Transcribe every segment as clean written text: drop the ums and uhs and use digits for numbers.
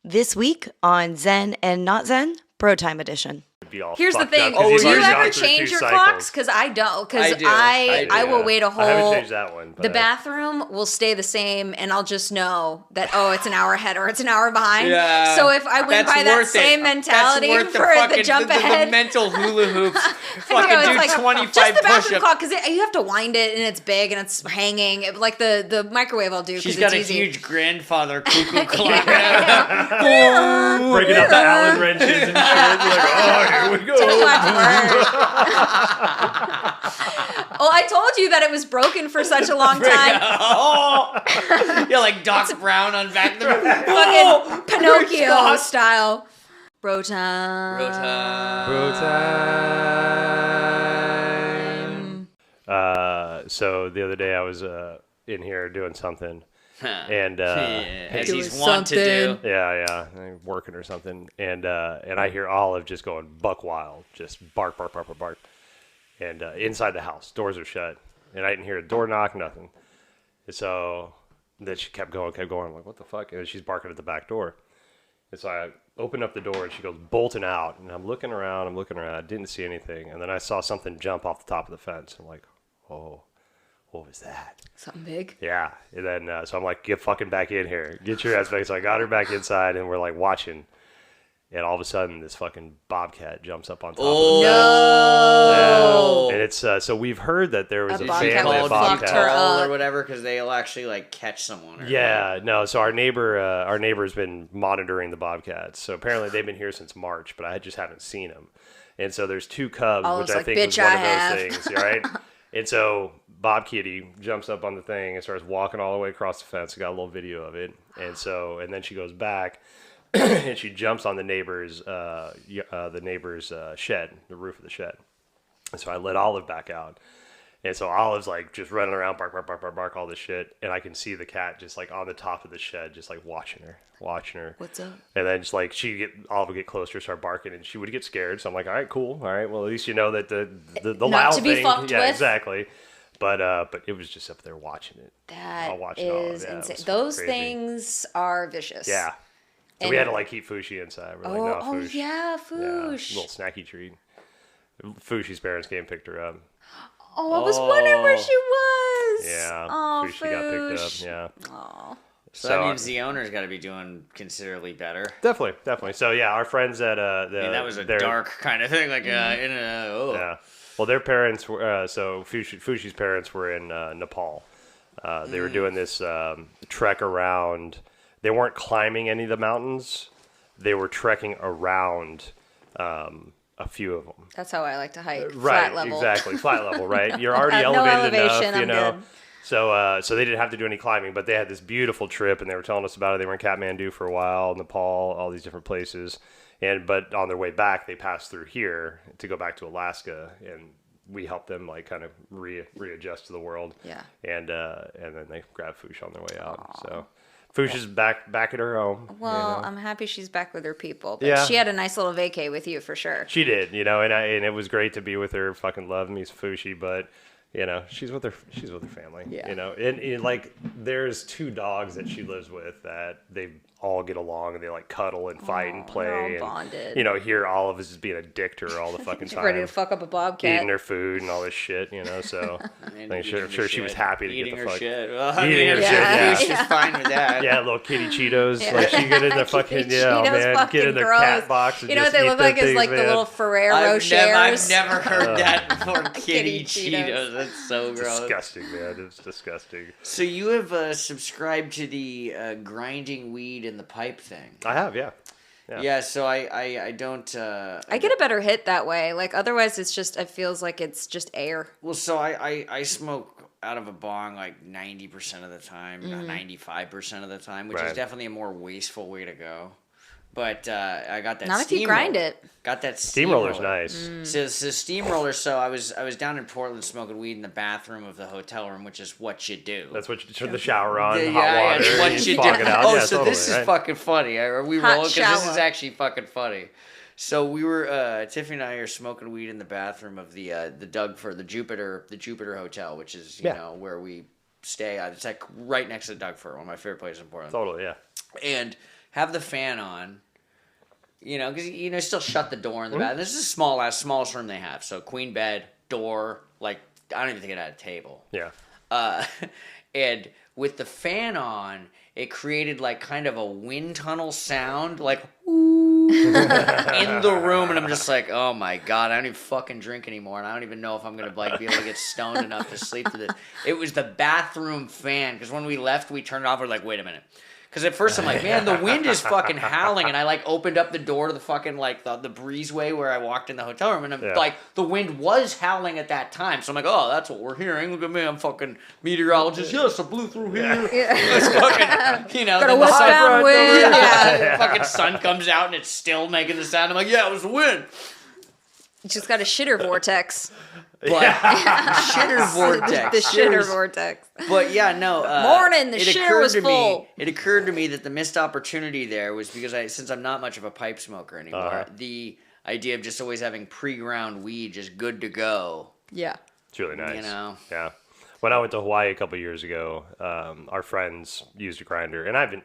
This week on Zen and Not Zen, BroTime edition. Here's the thing. Do you ever change your clocks? Because I don't. Because I will wait a whole... I haven't changed that one. The bathroom will stay the same, and I'll just know that, it's an hour ahead or it's an hour behind. Yeah, so if I went by that same mentality for the jump ahead... The mental hula hoops. Fucking do like 25 just the bathroom push-ups. clock, because you have to wind it, and it's big, and it's hanging. Like the microwave I'll do, She's because got it's a easy. huge grandfather cuckoo clock. Breaking out the Allen wrenches and shit. Like, here we go. Too much work. Well, I told you that it was broken for such a long time. You're like Doc Brown on Back to the Fucking Pinocchio style. BroTime. So the other day I was in here doing something. And as he's wont to do. Yeah, working or something, and I hear Olive just going buck wild, just bark, and inside the house, doors are shut, and I didn't hear a door knock, nothing. And so then she kept going. I'm like, what the fuck? And she's barking at the back door, and so I opened up the door, and she goes bolting out, and I'm looking around, I didn't see anything, and then I saw something jump off the top of the fence. I'm like, oh. What was that? Something big? Yeah. And then, so I'm like, get fucking back in here. Get your ass back. So I got her back inside, and we're like watching. And all of a sudden, this fucking bobcat jumps up on top of the no! Yeah. And it's, so we've heard that there was a bobcat family of bobcats. Or whatever, because they'll actually like catch someone. No. So our neighbor's been monitoring the bobcats. So apparently they've been here since March, but I just haven't seen them. And so there's two cubs, which I think was one of those things, right? And so Bob Kitty jumps up on the thing and starts walking all the way across the fence. I got a little video of it. And then she goes back and she jumps on the neighbor's shed, the roof of the shed. And so I let Olive back out. And so Olive's like just running around, bark, all this shit. And I can see the cat just like on the top of the shed, just like watching her. What's up? And then just like Olive would get closer, start barking, and she would get scared. So I'm like, all right, cool. All right, well, at least you know that the loud to be thing. fucked Yeah, with. exactly. But it was just up there watching it. That is insane. Those crazy. Things are vicious. Yeah. So we had to like keep Fushi inside. We're like, no, Fush. Yeah, Yeah, Foosh. little snacky treat. Fushi's parents came and picked her up. Oh, I was wondering where she was. Yeah. Oh, Fushi got picked up. Foosh. Yeah. Oh. So that means the owner's got to be doing considerably better. Definitely. So yeah, our friends at that was a dark kind of thing, like Yeah. Well, their parents were so Fushi's parents were in Nepal. They were doing this trek around. They weren't climbing any of the mountains. They were trekking around a few of them. That's how I like to hike. Right. Flat level. Exactly. Flat level. Right. You're already No elevated elevation, enough. You I'm know. good. So they didn't have to do any climbing, but they had this beautiful trip, and they were telling us about it. They were in Kathmandu for a while, Nepal, all these different places. But on their way back, they passed through here to go back to Alaska, and we helped them like kind of readjust to the world. Yeah. And then they grabbed Fush on their way out. Aww. So Fush is back at her home. Well, I'm happy she's back with her people. But yeah. She had a nice little vacay with you for sure. She did, and it was great to be with her. Fucking love me, Fushi, but. She's with her family. Yeah. And like there's two dogs that she lives with that they all get along and they like cuddle and fight and play. They're all and, bonded. Here Olive is just being a dick to her all the fucking time. Ready to fuck up a bobcat. Eating her food and all this shit, so I'm sure she was happy to eating get the her fuck. Shit. Eating her shit, yeah. She's fine with that. Yeah, little kitty Cheetos. Yeah. Like she get in their fucking, get in their gross. cat box and you know what they look like is like man. the little Ferrero Rochers. I've never heard that before. Kitty Cheetos. That's so gross. Disgusting, man. It's disgusting. So you have subscribed to the grinding weed in the pipe thing. I have, yeah. Yeah, so I don't... I get a better hit that way. Like, otherwise it feels like it's just air. Well, so I smoke out of a bong like 90% of the time, 95% of the time, which is definitely a more wasteful way to go. But I got that. Not if you grind it. Got that steamroller's nice. So steamroller. So I was down in Portland smoking weed in the bathroom of the hotel room, which is what you do. That's what you turn the shower on, hot yeah, water, what and you fog do. it out. Oh, yeah, so totally, this is right? fucking funny. Are we Hot rolling? Because this is shower. actually fucking funny. So we were Tiffany and I are smoking weed in the bathroom of the Jupiter Hotel, which is you know where we stay. It's like right next to the Doug Fir, one of my favorite places in Portland. Totally, yeah. And have the fan on. Because still shut the door in the bathroom. This is the smallest room they have. So queen bed, door, like I don't even think it had a table. Yeah. And with the fan on, it created like kind of a wind tunnel sound, like in the room, and I'm just like, oh my god, I don't even fucking drink anymore, and I don't even know if I'm gonna like be able to get stoned enough to sleep to this. It was the bathroom fan, because when we left, we turned it off. We're like, wait a minute. Because at first I'm like, man, the wind is fucking howling, and I like opened up the door to the fucking like the breezeway where I walked in the hotel room, and I'm like, the wind was howling at that time, so I'm like, oh, that's what we're hearing. Look at me, I'm fucking meteorologist. Yes, I blew through here. It's fucking, got a westbound wind. Fucking sun comes out and it's still making the sound. I'm like, yeah, it was the wind. You just got a shitter vortex. But shitter vortex. The shitter vortex. But yeah, no. Morning, the shitter was full. It occurred to me that the missed opportunity there was because since I'm not much of a pipe smoker anymore, the idea of just always having pre-ground weed just good to go. Yeah. It's really nice. Yeah. When I went to Hawaii a couple years ago, our friends used a grinder, and I've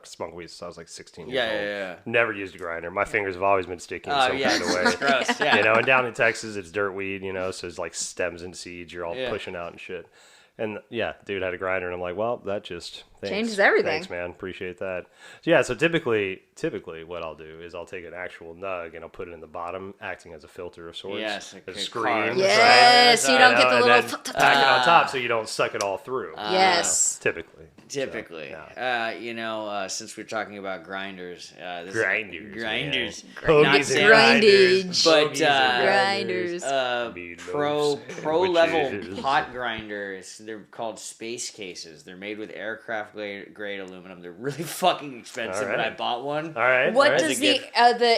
smoked weed since I was like 16 years old. Yeah. Never used a grinder. My fingers have always been sticking some kind of way. It's gross. Yeah. And down in Texas, it's dirt weed, so it's like stems and seeds. You're all pushing out and shit. And yeah, dude had a grinder, and I'm like, well, that just changes everything. Thanks, man. Appreciate that. So yeah, so typically what I'll do is I'll take an actual nug and I'll put it in the bottom, acting as a filter of sorts. Yes, a screen. Yes, right? you don't get the little pack it on top so you don't suck it all through. Yes. Typically. Typically. So, since we're talking about grinders. Grinders. Grindage. But grinders. Pro level pot grinders. They're called space cases. They're made with aircraft grade aluminum. They're really fucking expensive, but I bought one. All right. What does the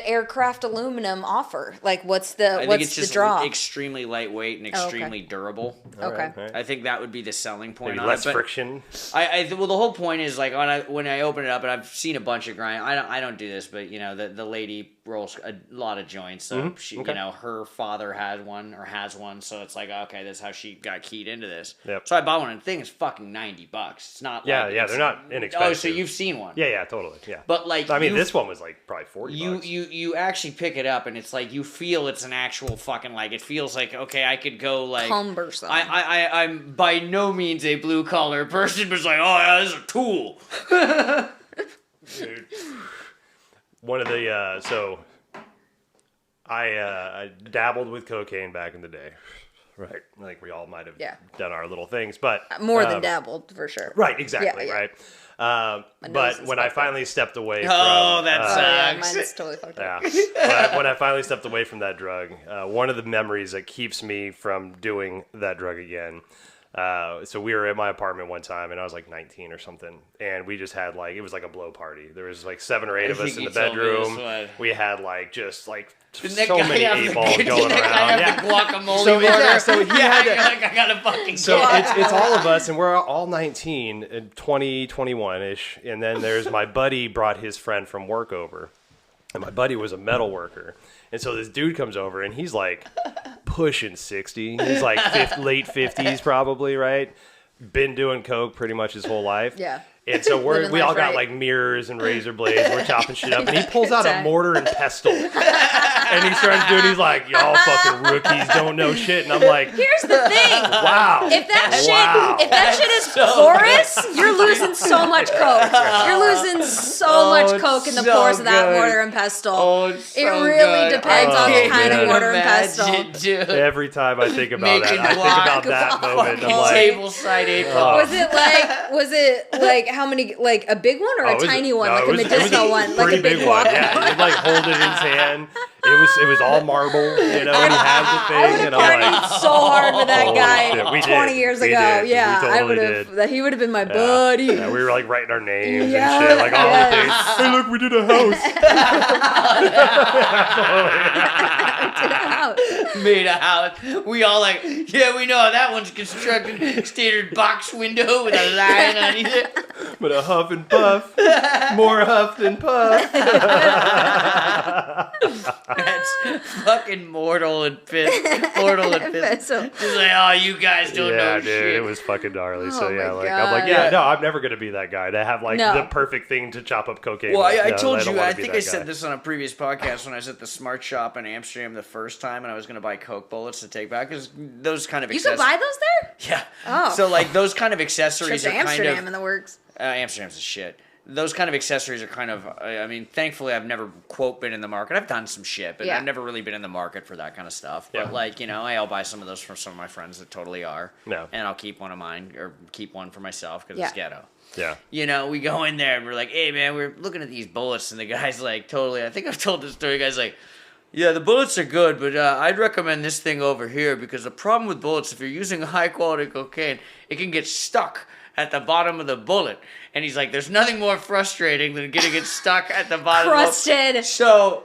aircraft aluminum offer? Like, what's the I think it's just draw? extremely lightweight and extremely durable. Okay. Right. I think that would be the selling point. Maybe less friction. Well, the whole point is like when I open it up, and I've seen a bunch of grind. I don't do this, but the lady rolls a lot of joints. So she, her father has one, so it's like, okay, that's how she got keyed into this. Yep. So I bought one, and the thing is fucking $90. It's not. They're not inexpensive. Oh, so you've seen one? Yeah, totally. Yeah. But like, this one was like probably $40. You actually pick it up, and it's like you feel it's an actual fucking like it feels like, okay, I could go like cumbersome. I'm by no means a blue collar person, but it's like, oh yeah, this is a tool. Dude. One of the I dabbled with cocaine back in the day, right? Like we all might have done our little things, but more than dabbled for sure. Right, exactly, right. But when I finally stepped away from that sucks. Mine's totally fucked up. When I finally stepped away from that drug, one of the memories that keeps me from doing that drug again. So we were at my apartment one time, and I was like 19 or something, and we just had it was like a blow party. There was like 7 or 8 of us in the bedroom. We had so many 8 balls going around. The guacamole. So he had to, I gotta fucking. So it's all of us, and we're all 19, and 20, 21-ish, and then there's my buddy brought his friend from work over, and my buddy was a metal worker. And so this dude comes over, and he's like pushing 60. He's like late 50s probably, right? Been doing coke pretty much his whole life. Yeah. And so we all got like mirrors and razor blades. We're chopping shit up, and he pulls out a mortar and pestle, and he starts doing. He's like, "Y'all fucking rookies don't know shit," and I'm like, "Here's the thing. Wow. If that shit is porous, you're losing so much coke. You're losing so much coke in the pores of that mortar and pestle. It really depends on the kind of mortar and pestle. Every time I think about that, I think about that moment. I'm like, tableside 8 ball. Was it like how many? Like a big one or a tiny one, like a medicinal one, like a big one? Yeah, he'd like hold it in his hand. It was all marble, and he had the thing. I would have partied so hard with that guy 20 years ago. Yeah, I would have. He would have been my buddy. Yeah, we were like writing our names and shit, like all the things. Hey, look, we did a house. Made a house. We all like, yeah, we know how that one's constructed. Standard box window with a line underneath it. But a huff and puff, more huff than puff. That's fucking mortal and piss. So- Just like, oh, you guys don't know dude, shit. it was fucking gnarly. So Oh yeah, my like God. I'm like, yeah, no, I'm never gonna be that guy to have like No. the perfect thing to chop up cocaine. Well, with. I No, told don't you, wanna I be think that I said guy. this on a previous podcast when I was at the Smart Shop in Amsterdam the first time and I was going to buy Coke bullets to take back. Because those kind of You could buy those there? Yeah. Oh. So, like, those kind of Trip accessories to are kind Amsterdam of... in the works. Amsterdam's a shit. Those kind of accessories are kind of... I mean, thankfully, I've never, quote, been in the market. I've done some shit, but Yeah. I've never really been in the market for that kind of stuff. Yeah. But, like, you know, I'll buy some of those from some of my friends that totally are. No. And I'll keep one of mine, or keep one for myself, because Yeah. it's ghetto. Yeah. You know, we go in there and we're like, hey, man, we're looking at these bullets. And the guy's like, totally, I think I've told this story. The guy's like, yeah, the bullets are good, but I'd recommend this thing over here because the problem with bullets, if you're using high quality cocaine, it can get stuck at the bottom of the bullet. And he's like, there's nothing more frustrating than getting it stuck at the bottom Crusted. So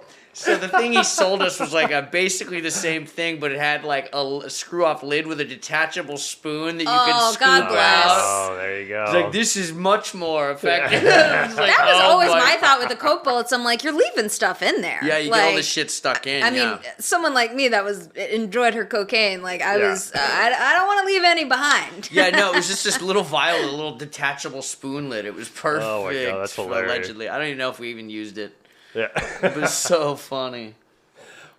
the thing he sold us was like basically the same thing, but it had like a screw-off lid with a detachable spoon that you could scoop God bless. out. Oh, there you go. It's like, this is much more effective. It's like, That was oh always my thought with the God. Coke bullets. I'm like, you're leaving stuff in there. Yeah, you like, get all the shit stuck in. I mean, yeah. someone like me that enjoyed her cocaine, like I Yeah. was, I don't want to leave any behind. Yeah, no, it was just this little vial, a little detachable spoon lid. It was perfect. Oh my God, that's hilarious. Allegedly, I don't even know if we even used it. Yeah. It was so funny.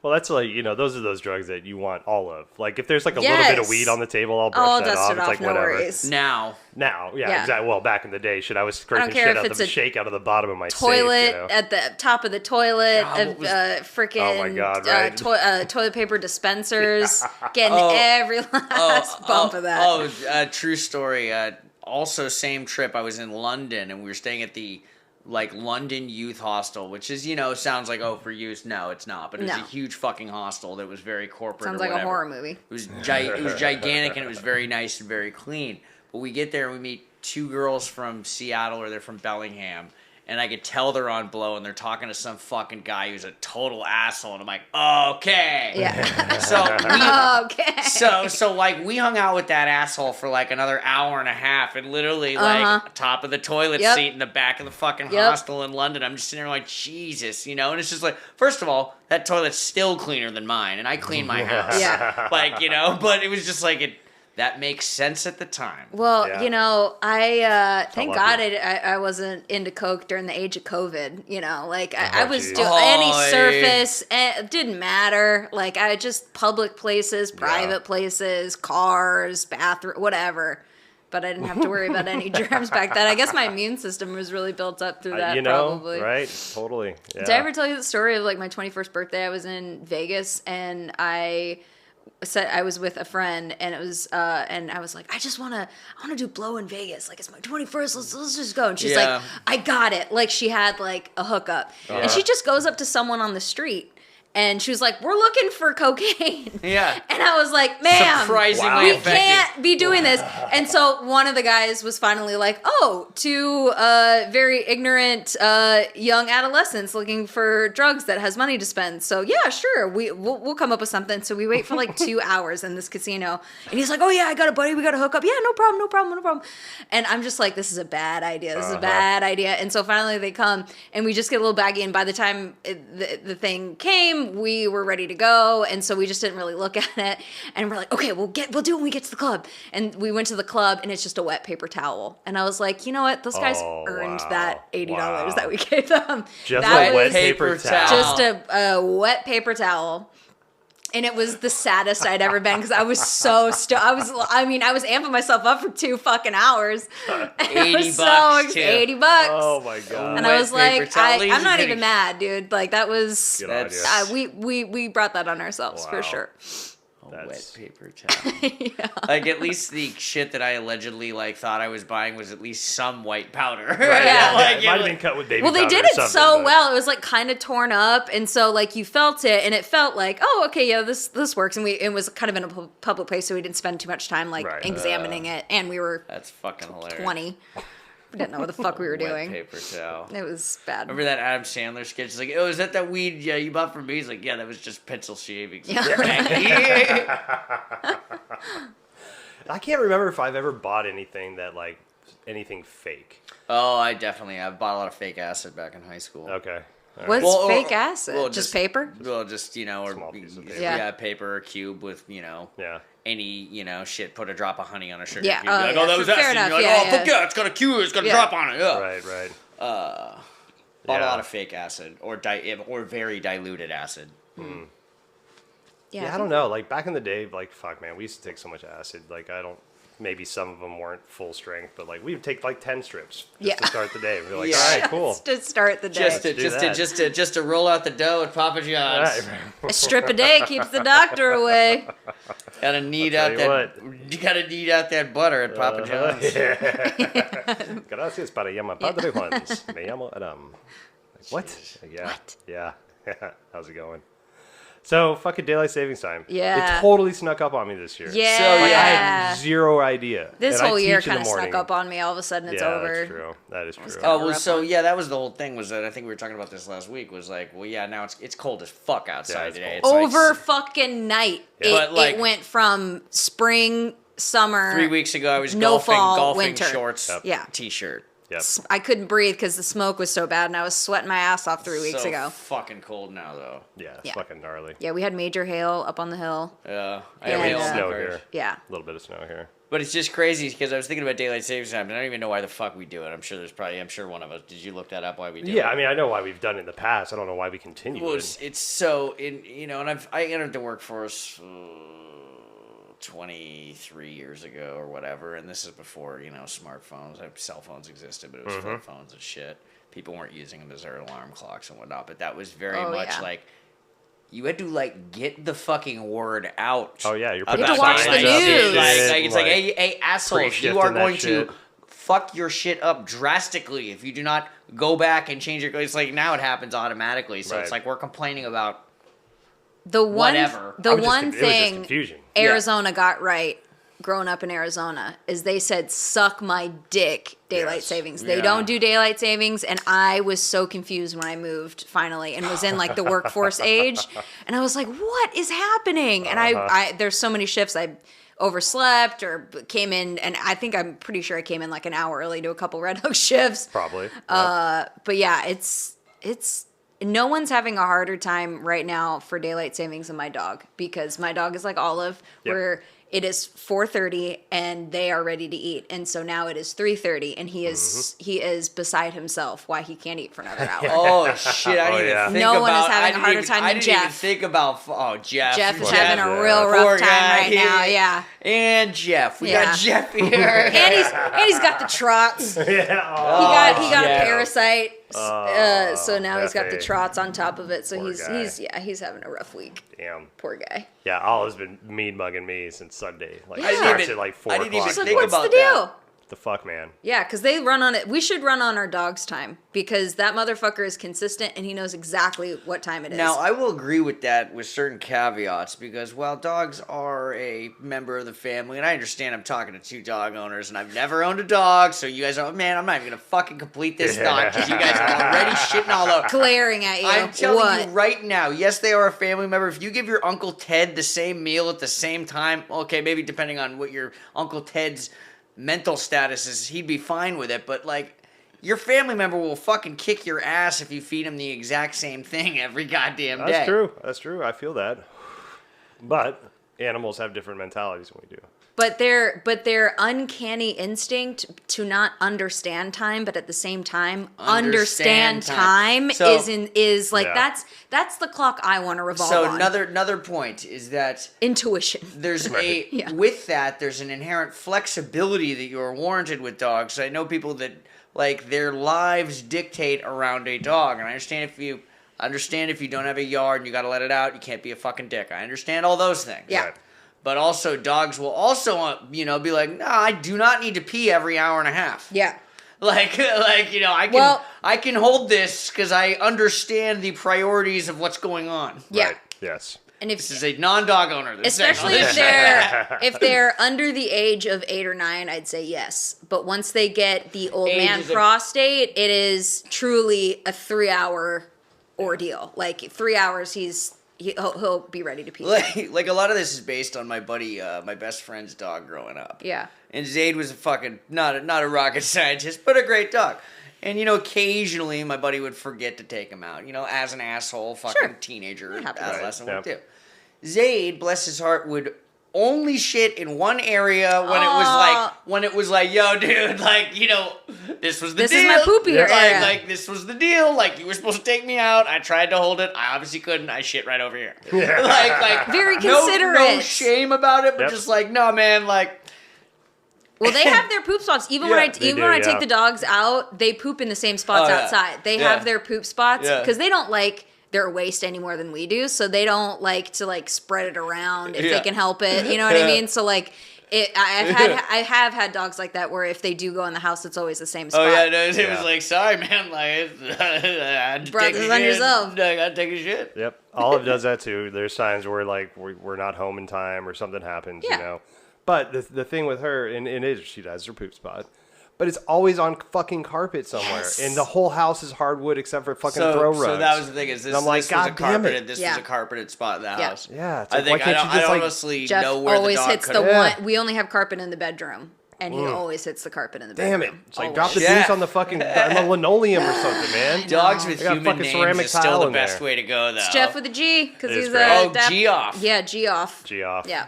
Well, that's like, you know, those are those drugs that you want all of. Like, if there's like a little Yes. bit of weed on the table, I'll brush I'll that dust off. it It's off, like, no whatever. worries. Now, Now, yeah, Yeah. exactly. Well, back in the day, shit, I was scraping care shit if out it's the a shake out of the bottom of my Toilet safe, you know? at the top of the toilet, God, what was- freaking Oh my God, right. toilet paper dispensers, getting Oh. every last bump of that. True story. Also, same trip, I was in London, and we were staying at the London Youth Hostel, which is, you know, sounds like, oh, for youth. No, it's not. But it's No. a huge fucking hostel that was very corporate. Sounds or like a whatever. horror movie. It was gigantic, and it was very nice and very clean. But we get there and we meet two girls from Seattle, or they're from Bellingham, and I could tell they're on blow, and they're talking to some fucking guy who's a total asshole, and I'm like, okay. Yeah. So Okay. so like we hung out with that asshole for like another hour and a half, and literally like top of the toilet Yep. seat in the back of the fucking Yep. hostel in London. I'm just sitting there like, Jesus, you know. And it's just like, first of all, that toilet's still cleaner than mine, and I clean my house. Yeah. Like, you know, but it was just like that makes sense at the time. Well, Yeah. you know, I thank God lucky. I wasn't into coke during the age of COVID. You know, like I Oh, was geez. doing Oh, any yeah. surface. It didn't matter. Like I just public places, private places, cars, bathroom, whatever. But I didn't have to worry about any germs back then. I guess my immune system was really built up through that. You know, probably. right? Totally. Yeah. Did I ever tell you the story of like my 21st birthday? I was in Vegas and I said I was with a friend and it was and I was like, I want to do blow in Vegas. Like it's my 21st. Let's just go. And she's Yeah. like, I got it. Like she had like a hookup. And she just goes up to someone on the street and she was like, we're looking for cocaine. Yeah. And I was like, ma'am, Surprisingly we effective. can't be doing this. And so one of the guys was finally like, oh, two very ignorant young adolescents looking for drugs that has money to spend. So yeah, sure, we'll come up with something. So we wait for like 2 hours in this casino. And he's like, oh yeah, I got a buddy. We got to hook up. Yeah, no problem. And I'm just like, this is a bad idea. This is a bad idea. And so finally they come and we just get a little baggy. And by the time the thing came, we were ready to go, and so we just didn't really look at it. And we're like, okay, we'll do it when we get to the club. And we went to the club, and it's just a wet paper towel. And I was like, you know what? Those guys earned wow. that $80 Wow. that we gave them. Just that a wet was paper towel. just a wet paper towel. And it was the saddest I'd ever been because I was so I was amping myself up for 2 fucking hours. And it was $80 too. $80. Oh my God. And I was Wet paper like, towel leaves I'm you not getting- even mad, dude. Like that was, Good on That's- you. we brought that on ourselves for Wow. sure. Wet That's- paper towel. Like at least the shit that I allegedly like thought I was buying was at least some white powder. Right, Yeah. yeah, it might have been cut with baby Well, they powder did or it something, so but- well. It was like kind of torn up, and so like you felt it, and it felt like, oh, okay, yeah, this works. And it was kind of in a public place, so we didn't spend too much time like Right. examining it, and we were That's fucking hilarious. 20. We didn't know what the fuck we were Wet doing. paper towel. It was bad. Remember that Adam Sandler sketch? He's like, oh, is that weed you bought from me? He's like, yeah, that was just pencil shavings. Yeah. I can't remember if I've ever bought anything fake. Oh, I've bought a lot of fake acid back in high school. Okay. What's Well, fake acid? well, just paper? Well, just, or Small piece of paper. Yeah. paper or cube with, Yeah. any, shit, put a drop of honey on a sugar Yeah. cube. Oh, You're like, yeah. that was Fair acid. enough. You're like, Yeah, fuck yeah, it's got a cube, it's got a Yeah. drop on it. Yeah. Right. Bought a lot of fake acid or very diluted acid. Yeah, I don't know. Like back in the day, like fuck, man, we used to take so much acid. Like maybe some of them weren't full strength, but like we would take like 10 strips just to start the day. We'd be like, Yeah. all right, cool. Just to start the day. Just to roll out the dough at Papa John's. Right. A strip a day keeps the doctor away. Gotta knead I'll out tell that. You gotta knead out that butter at Papa John's. Gracias para llamar Padre Juan's. Me llamo Adam. Like, what? Yeah. What? Yeah. How's it going? So, fucking daylight savings time. Yeah. It totally snuck up on me this year. Yeah. So, Like, I had zero idea. This And I whole year teach in the kind of snuck morning. up on me. All of a sudden, it's over. That's true. That is true. Oh well, rough so one. yeah, that was the whole thing. Was that I think we were talking about this last week? Was like, well, yeah, now it's cold as fuck outside it's today. cold. It's like Over fucking night. Yeah. But, like- it went from spring, summer. 3 weeks ago, I was No fall, golfing winter. shorts, Yep. Yeah. t-shirt. Yep. I couldn't breathe because the smoke was so bad, and I was sweating my ass off 3 weeks So ago. fucking cold now though. Yeah, it's Yeah. fucking gnarly. Yeah, we had major hail up on the hill. Yeah, I Yeah, have we hail had Snow numbers. here. Yeah. A little bit of snow here. But it's just crazy because I was thinking about daylight savings time, and I don't even know why the fuck we do it. I'm sure one of us. Did you look that up? Why we do it? Yeah, I mean, I know why we've done it in the past. I don't know why we continue Well, it. it's so and I entered the workforce 23 years ago or whatever, and this is before smartphones. Cell phones existed, but it was flip phones and shit. People weren't using them as their alarm clocks and whatnot. But that was very much yeah. like you had to get the fucking word out. Oh, yeah, you're about putting You have to watch the daylight news. savings. Shit, It's like, hey assholes, pre-shifting you are that going shit. to fuck your shit up drastically if you do not go back and change your. It's like now it happens automatically, so it's Right. like we're complaining about. The one, Whatever. the I was just one it was just thing confusion. Arizona got right, growing up in Arizona, is they said "suck my dick" daylight Yes. savings. They Yeah. don't do daylight savings, and I was so confused when I moved finally and was in the workforce age, and I was like, "What is happening?" And I there's so many shifts I overslept or came in, and I'm pretty sure I came in an hour early to a couple Red Hook shifts. Probably. But yeah, it's no one's having a harder time right now for daylight savings than my dog, because my dog is like Olive, Yep. where it is 4:30 and they are ready to eat, and so now it is 3:30 and he is beside himself why he can't eat for another hour. Oh shit! I didn't yeah. even think No about. one is having I a didn't harder even- time I than didn't even Jeff. think about. Oh, Jeff. Jeff is Jeff, having a yeah. real Poor rough time guy. right now. Yeah, And Jeff, we Yeah. got Jeff here. and he's got the trots. He yeah. got a Jeff. parasite. So now he's got the Jeffy. trots on top of it. So Poor guy. he's having a rough week. Damn. Poor guy. Yeah, Olive's been mean mugging me since Sunday. Like, Yeah. it starts even- at like 4 I didn't even o'clock. So think what's about the deal? that. The fuck, man. Yeah, because they run on it. We should run on our dog's time, because that motherfucker is consistent and he knows exactly what time it is. Now, I will agree with that with certain caveats, because while dogs are a member of the family, and I understand I'm talking to two dog owners, and I've never owned a dog, so you guys are, man, I'm not even going to fucking complete this thought, because you guys are already shitting all over. glaring at you. I'm telling what? you right now, yes, they are a family member. If you give your Uncle Ted the same meal at the same time, okay, maybe depending on what your Uncle Ted's mental status is, he'd be fine with it, but your family member will fucking kick your ass if you feed him the exact same thing every goddamn day. That's true. That's true. I feel that. But animals have different mentalities than we do. But their uncanny instinct to not understand time, but at the same time understand time So- is Yeah. that's the clock I want to revolve So on. another point is that Intuition. there's Yeah. with that there's an inherent flexibility that you're warranted with dogs. I know people that their lives dictate around a dog, and I understand if you don't have a yard and you got to let it out, you can't be a fucking dick. I understand all those things. Yeah. Right. But also, dogs will also, be like, no, I do not need to pee every hour and a half. Yeah. I can hold this because I understand the priorities of what's going on. Yeah. Right. Yes. And if This is a non-dog owner. This especially is if they're under the age of 8 or 9, I'd say yes. But once they get the old Age man is a- prostate, it is truly a 3-hour ordeal. 3 hours, he'll be ready to pee. like a lot of this is based on my buddy, my best friend's dog growing up. Yeah. And Zayd was a fucking not a rocket scientist, but a great dog. And, you know, occasionally my buddy would forget to take him out, you know, as an asshole fucking teenager, adolescent would do. Zayd, bless his heart, would only shit in one area when it was like, yo, dude, like, you know, this was the deal. This is my poopier area. Like, this was the deal. Like, you were supposed to take me out. I tried to hold it. I obviously couldn't. I shit right over here. like very considerate. No shame about it, but just like, no, man, like. Well, they have their poop spots. Even when I take the dogs out, they poop in the same spots outside. They have their poop spots because they don't like their waste any more than we do, so they don't like to like spread it around if they can help it. You know what I mean? So like, I have had dogs like that where if they do go in the house, it's always the same spot. Oh yeah, no, it was like, sorry man, like I had to brought this on yourself. I gotta take a shit. Yep, Olive does that too. There's times where like we're not home in time or something happens, you know. But the thing with her, and it is, she has her poop spot. But it's always on fucking carpet somewhere. And the whole house is hardwood except for fucking throw rugs. So that was the thing, is this, was a carpeted spot in the house. Yeah. It's I like, think I honestly Jeff know where always the dog hits the one. We only have carpet in the bedroom. And he always hits the carpet in the bedroom. Damn it. It's like, drop the juice on the fucking on the linoleum or something, man. Dogs with human names is still the best way to go, though. It's Jeff with a G, because he's G off. Yeah, G off. G off. Yeah.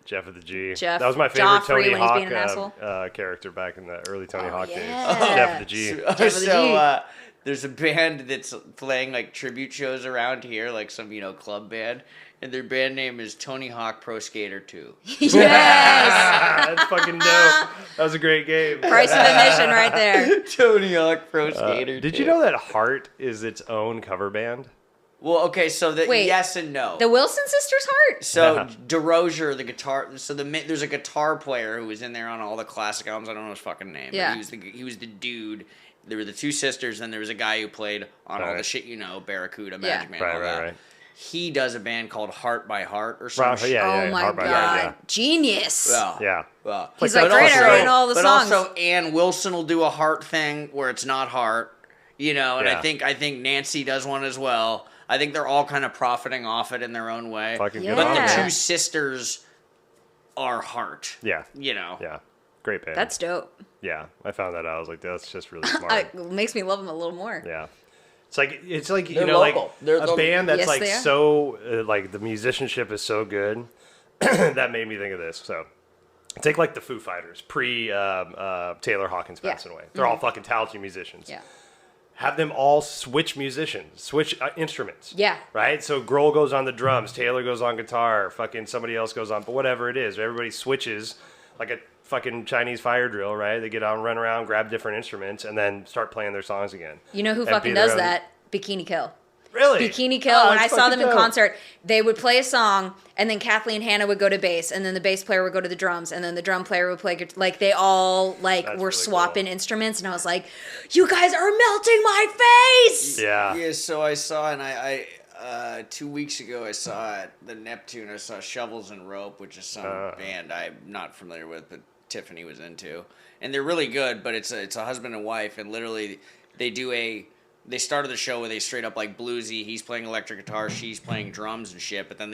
Jeff with the G. Jeff, that was my favorite Joffrey Tony when he's being an asshole. Hawk character back in the early Tony Hawk days. Yeah. Jeff with the G. Jeff with the G. There's a band that's playing like tribute shows around here, like some, you know, club band, and their band name is Tony Hawk Pro Skater 2. Yes! That's fucking dope. That was a great game. Price of admission right there. Tony Hawk Pro Skater 2. Did you know that Heart is its own cover band? Well, okay, so yes and no. The Wilson sisters' Heart? So DeRozier, the guitar. So there's a guitar player who was in there on all the classic albums. I don't know his fucking name. Yeah. But he was the dude. There were the two sisters, and there was a guy who played on all the shit, you know, Barracuda, Magic Man, all that. Right. He does a band called Heart by Heart or something. Oh my God, genius! Yeah. He's like, great, I write all the songs. But also, Ann Wilson will do a Heart thing where it's not Heart, you know. And I think Nancy does one as well. I think they're all kind of profiting off it in their own way. But the two sisters are Heart. Yeah. You know. Yeah. Great band. That's dope. Yeah. I found that out. I was like, that's just really smart. It makes me love them a little more. Yeah. It's like they're you know, local. like a band that's like so like the musicianship is so good. That made me think of this. So take like the Foo Fighters pre Taylor Hawkins passing away. They're all fucking talented musicians. Yeah. Have them all switch musicians, switch instruments. Yeah. Right? So Grohl goes on the drums, Taylor goes on guitar, fucking somebody else goes on, but whatever it is, everybody switches like a fucking Chinese fire drill, right? They get out and run around, grab different instruments, and then start playing their songs again. You know who fucking does that? Bikini Kill. Really? Bikini Kill. When I saw them in concert, they would play a song, and then Kathleen Hanna would go to bass, and then the bass player would go to the drums, and then the drum player would play. Like they all were really swapping instruments, and I was like, "You guys are melting my face!" Yeah. Yeah. So I saw, and I 2 weeks ago I saw at the Neptune. I saw Shovels and Rope, which is some band I'm not familiar with, but Tiffany was into, and they're really good. But it's a husband and wife, and literally they started the show with a straight up like bluesy. He's playing electric guitar, she's playing drums and shit. But then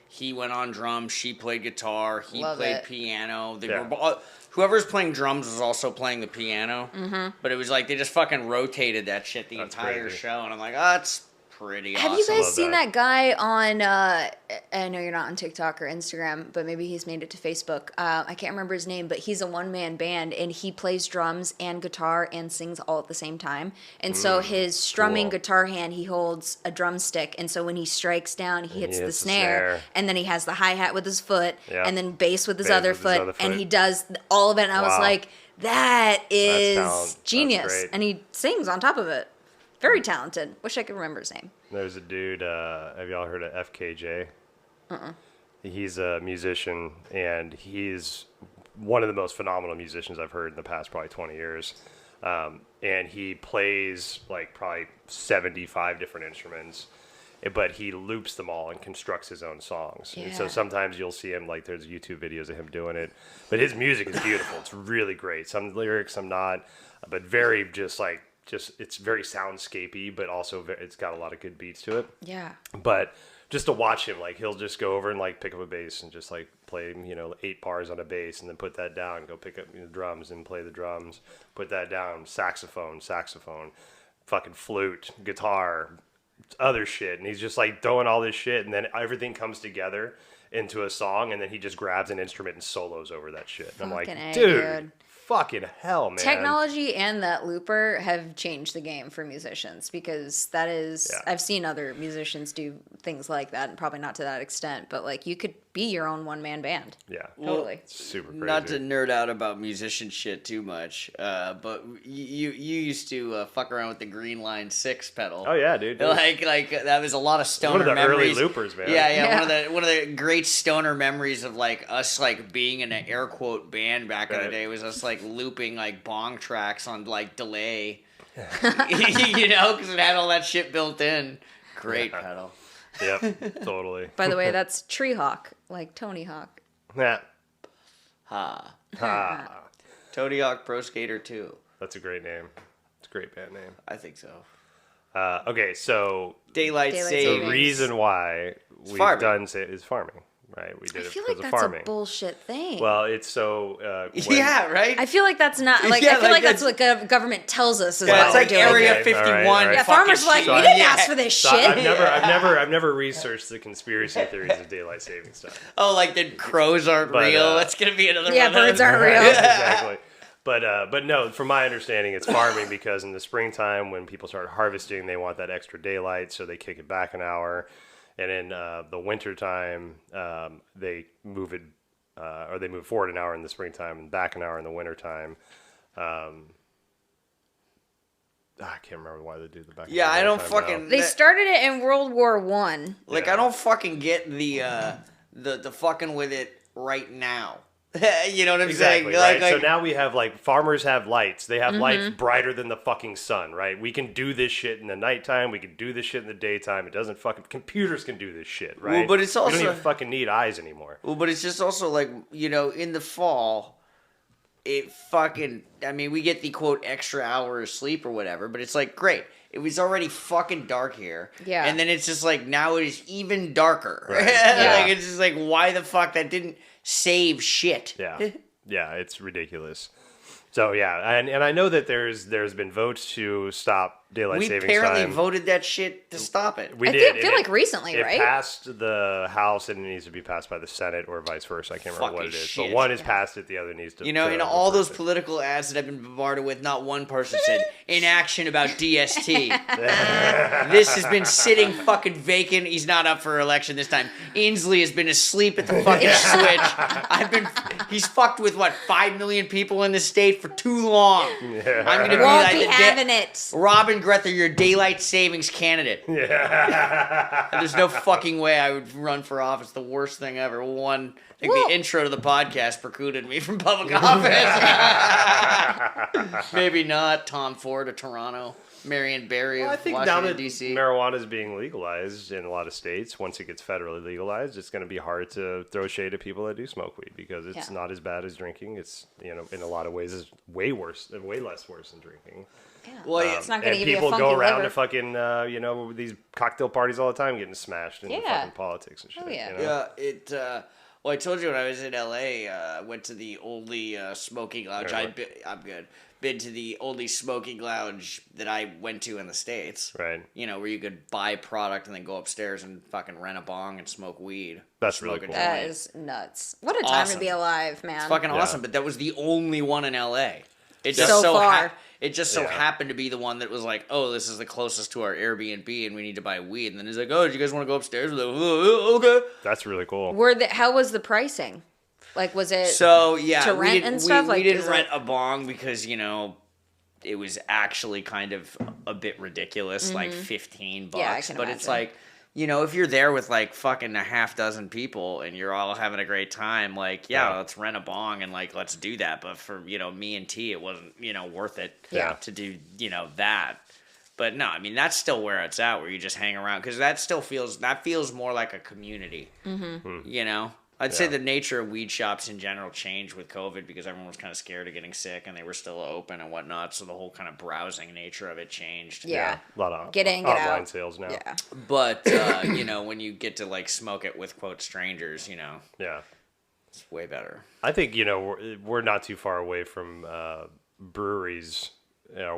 he went on drums, she played guitar, he played piano. They were whoever's playing drums was also playing the piano. Mm-hmm. But it was like they just fucking rotated that shit the entire show, and I'm like, that's pretty awesome. Have you guys seen that guy on, I know you're not on TikTok or Instagram, but maybe he's made it to Facebook. I can't remember his name, but he's a one-man band, and he plays drums and guitar and sings all at the same time. And so his strumming guitar hand, he holds a drumstick, and so when he strikes down, he hits the snare, and then he has the hi-hat with his foot, and then bass with his other foot, and he does all of it, and I was like, that is genius. And he sings on top of it. Very talented. Wish I could remember his name. There's a dude, have y'all heard of FKJ? He's a musician, and he's one of the most phenomenal musicians I've heard in the past probably 20 years. And he plays like probably 75 different instruments, but he loops them all and constructs his own songs. Yeah. And so sometimes you'll see him, like there's YouTube videos of him doing it. But his music is beautiful. It's really great. Some lyrics, some not, but very just like, it's very soundscapey, but also it's got a lot of good beats to it. Yeah. But just to watch him, like he'll just go over and like pick up a bass and just like play 8 bars on a bass and then put that down, go pick up drums and play the drums, put that down, saxophone, fucking flute, guitar, other shit, and he's just like throwing all this shit, and then everything comes together into a song, and then he just grabs an instrument and solos over that shit. And I'm like, dude. Fucking hell, man. Technology and that looper have changed the game for musicians, because that is, I've seen other musicians do things like that, and probably not to that extent, but like you could be your own one-man band. Yeah. Totally. It's super crazy. Not to nerd out about musician shit too much, but you used to fuck around with the Green Line 6 pedal. Oh yeah, dude. Like that was a lot of stoner one of the memories. early loopers, man. Yeah. One of the great stoner memories of like us like being in an air quote band back in the day was us like looping like bong tracks on like delay, because it had all that shit built in. Great pedal. Yep, totally. By the way, that's Tree Hawk, like Tony Hawk. Yeah. Ha. Ha. Tony Hawk Pro Skater 2. That's a great name. It's a great band name. I think so. Okay, so Daylight Savings. the savings. reason why we've farming. done is farming, right? We did I it feel because like of that's farming. a bullshit thing. Well, it's so Yeah, right? I feel like that's not like Yeah, I feel like like that's what government tells us is Yeah, what it's we're like doing. Area Okay, 51. all right. Yeah, fucking farmers are like, shit. we didn't Yeah. ask for this So shit. I've never researched the conspiracy theories of daylight saving stuff. Oh, like the crows aren't But, real. That's gonna be another Yeah, one. birds aren't real. Exactly. But no, from my understanding, it's farming because in the springtime when people start harvesting, they want that extra daylight, so they kick it back an hour. And in the wintertime, they move it, or they move forward an hour in the springtime and back an hour in the wintertime. I can't remember why they do the back. Yeah, and I don't wintertime fucking. now. They started it in World War One. Like Yeah. I don't fucking get the fucking with it right now. You know what I'm Exactly, saying? right? So now we have farmers have lights. They have lights Mm-hmm. brighter than the fucking sun, right? We can do this shit in the nighttime. We can do this shit in the daytime. It doesn't fucking computers can do this shit, right? Well, but it's we also- don't even fucking need eyes anymore. Well, but it's just also like, in the fall, it fucking, I mean, we get the quote extra hour of sleep or whatever, but it's like, great. It was already fucking dark here. Yeah. And then it's just like, now it is even darker. Right. Yeah. Like, it's just like, why the fuck that didn't save shit? Yeah, yeah, it's ridiculous. So yeah, and I know that there's been votes to stop daylight We savings apparently time. voted that shit to stop it. We I did. feel and like recently, it right? passed the House and it needs to be passed by the Senate or vice versa. I can't remember what Fucking it is. shit. But one is passed it, the other needs to. In to all those approve it. political ads that I've been bombarded with, not one person said inaction about DST. This has been sitting fucking vacant. He's not up for election this time. Inslee has been asleep at the fucking switch. He's fucked with 5 million people in this state for too long. Yeah. I'm gonna be Won't like be having it. Robin Grether, your daylight savings candidate. Yeah. There's no fucking way I would run for office. The worst thing ever. One, I think Well- the intro to the podcast precluded me from public office. Maybe not. Tom Ford of Toronto. Marion Barry of Well, I think now Washington, that D.C. marijuana is being legalized in a lot of states, once it gets federally legalized, it's going to be hard to throw shade at people that do smoke weed because it's Yeah. not as bad as drinking. It's in a lot of ways is way worse, way less worse than drinking. Well, It's not going And to give you a people funky go around liver. to fucking these cocktail parties all the time, getting smashed in Yeah. fucking politics and shit. Oh, yeah. You know? yeah, well, I told you when I was in L.A., I went to the Oldie Smoking Lounge. Right. I'm good. Been to the Oldie Smoking Lounge that I went to in the States. Right. Where you could buy product and then go upstairs and fucking rent a bong and smoke weed. That's really Smoke a cool. That joint. is nuts. What a time Awesome. to be alive, man. It's fucking Yeah. awesome, but that was the only one in LA. It So just far. it just so Yeah. happened to be the one that was like, oh, this is the closest to our Airbnb, and we need to buy weed. And then he's like, oh, do you guys want to go upstairs? We're like, oh, okay. That's really cool. How was the pricing? Like, was it So yeah, to we rent didn't- and stuff? We Like, didn't is it- rent a bong because it was actually kind of a bit ridiculous, like $15. Yeah, I can but it's imagine. like, if you're there with like fucking a half dozen people and you're all having a great time, like, yeah, Yeah. let's rent a bong and like let's do that. But for me and T, it wasn't worth it. Yeah. To do that. But no, I mean that's still where it's at, where you just hang around because that feels more like a community. Mm-hmm. I'd say the nature of weed shops in general changed with COVID because everyone was kind of scared of getting sick and they were still open and whatnot. So the whole kind of browsing nature of it changed. Yeah. A lot of Get in, get online out. sales now. Yeah. But, when you get to like smoke it with quote strangers, Yeah. it's way better. I think, we're not too far away from breweries,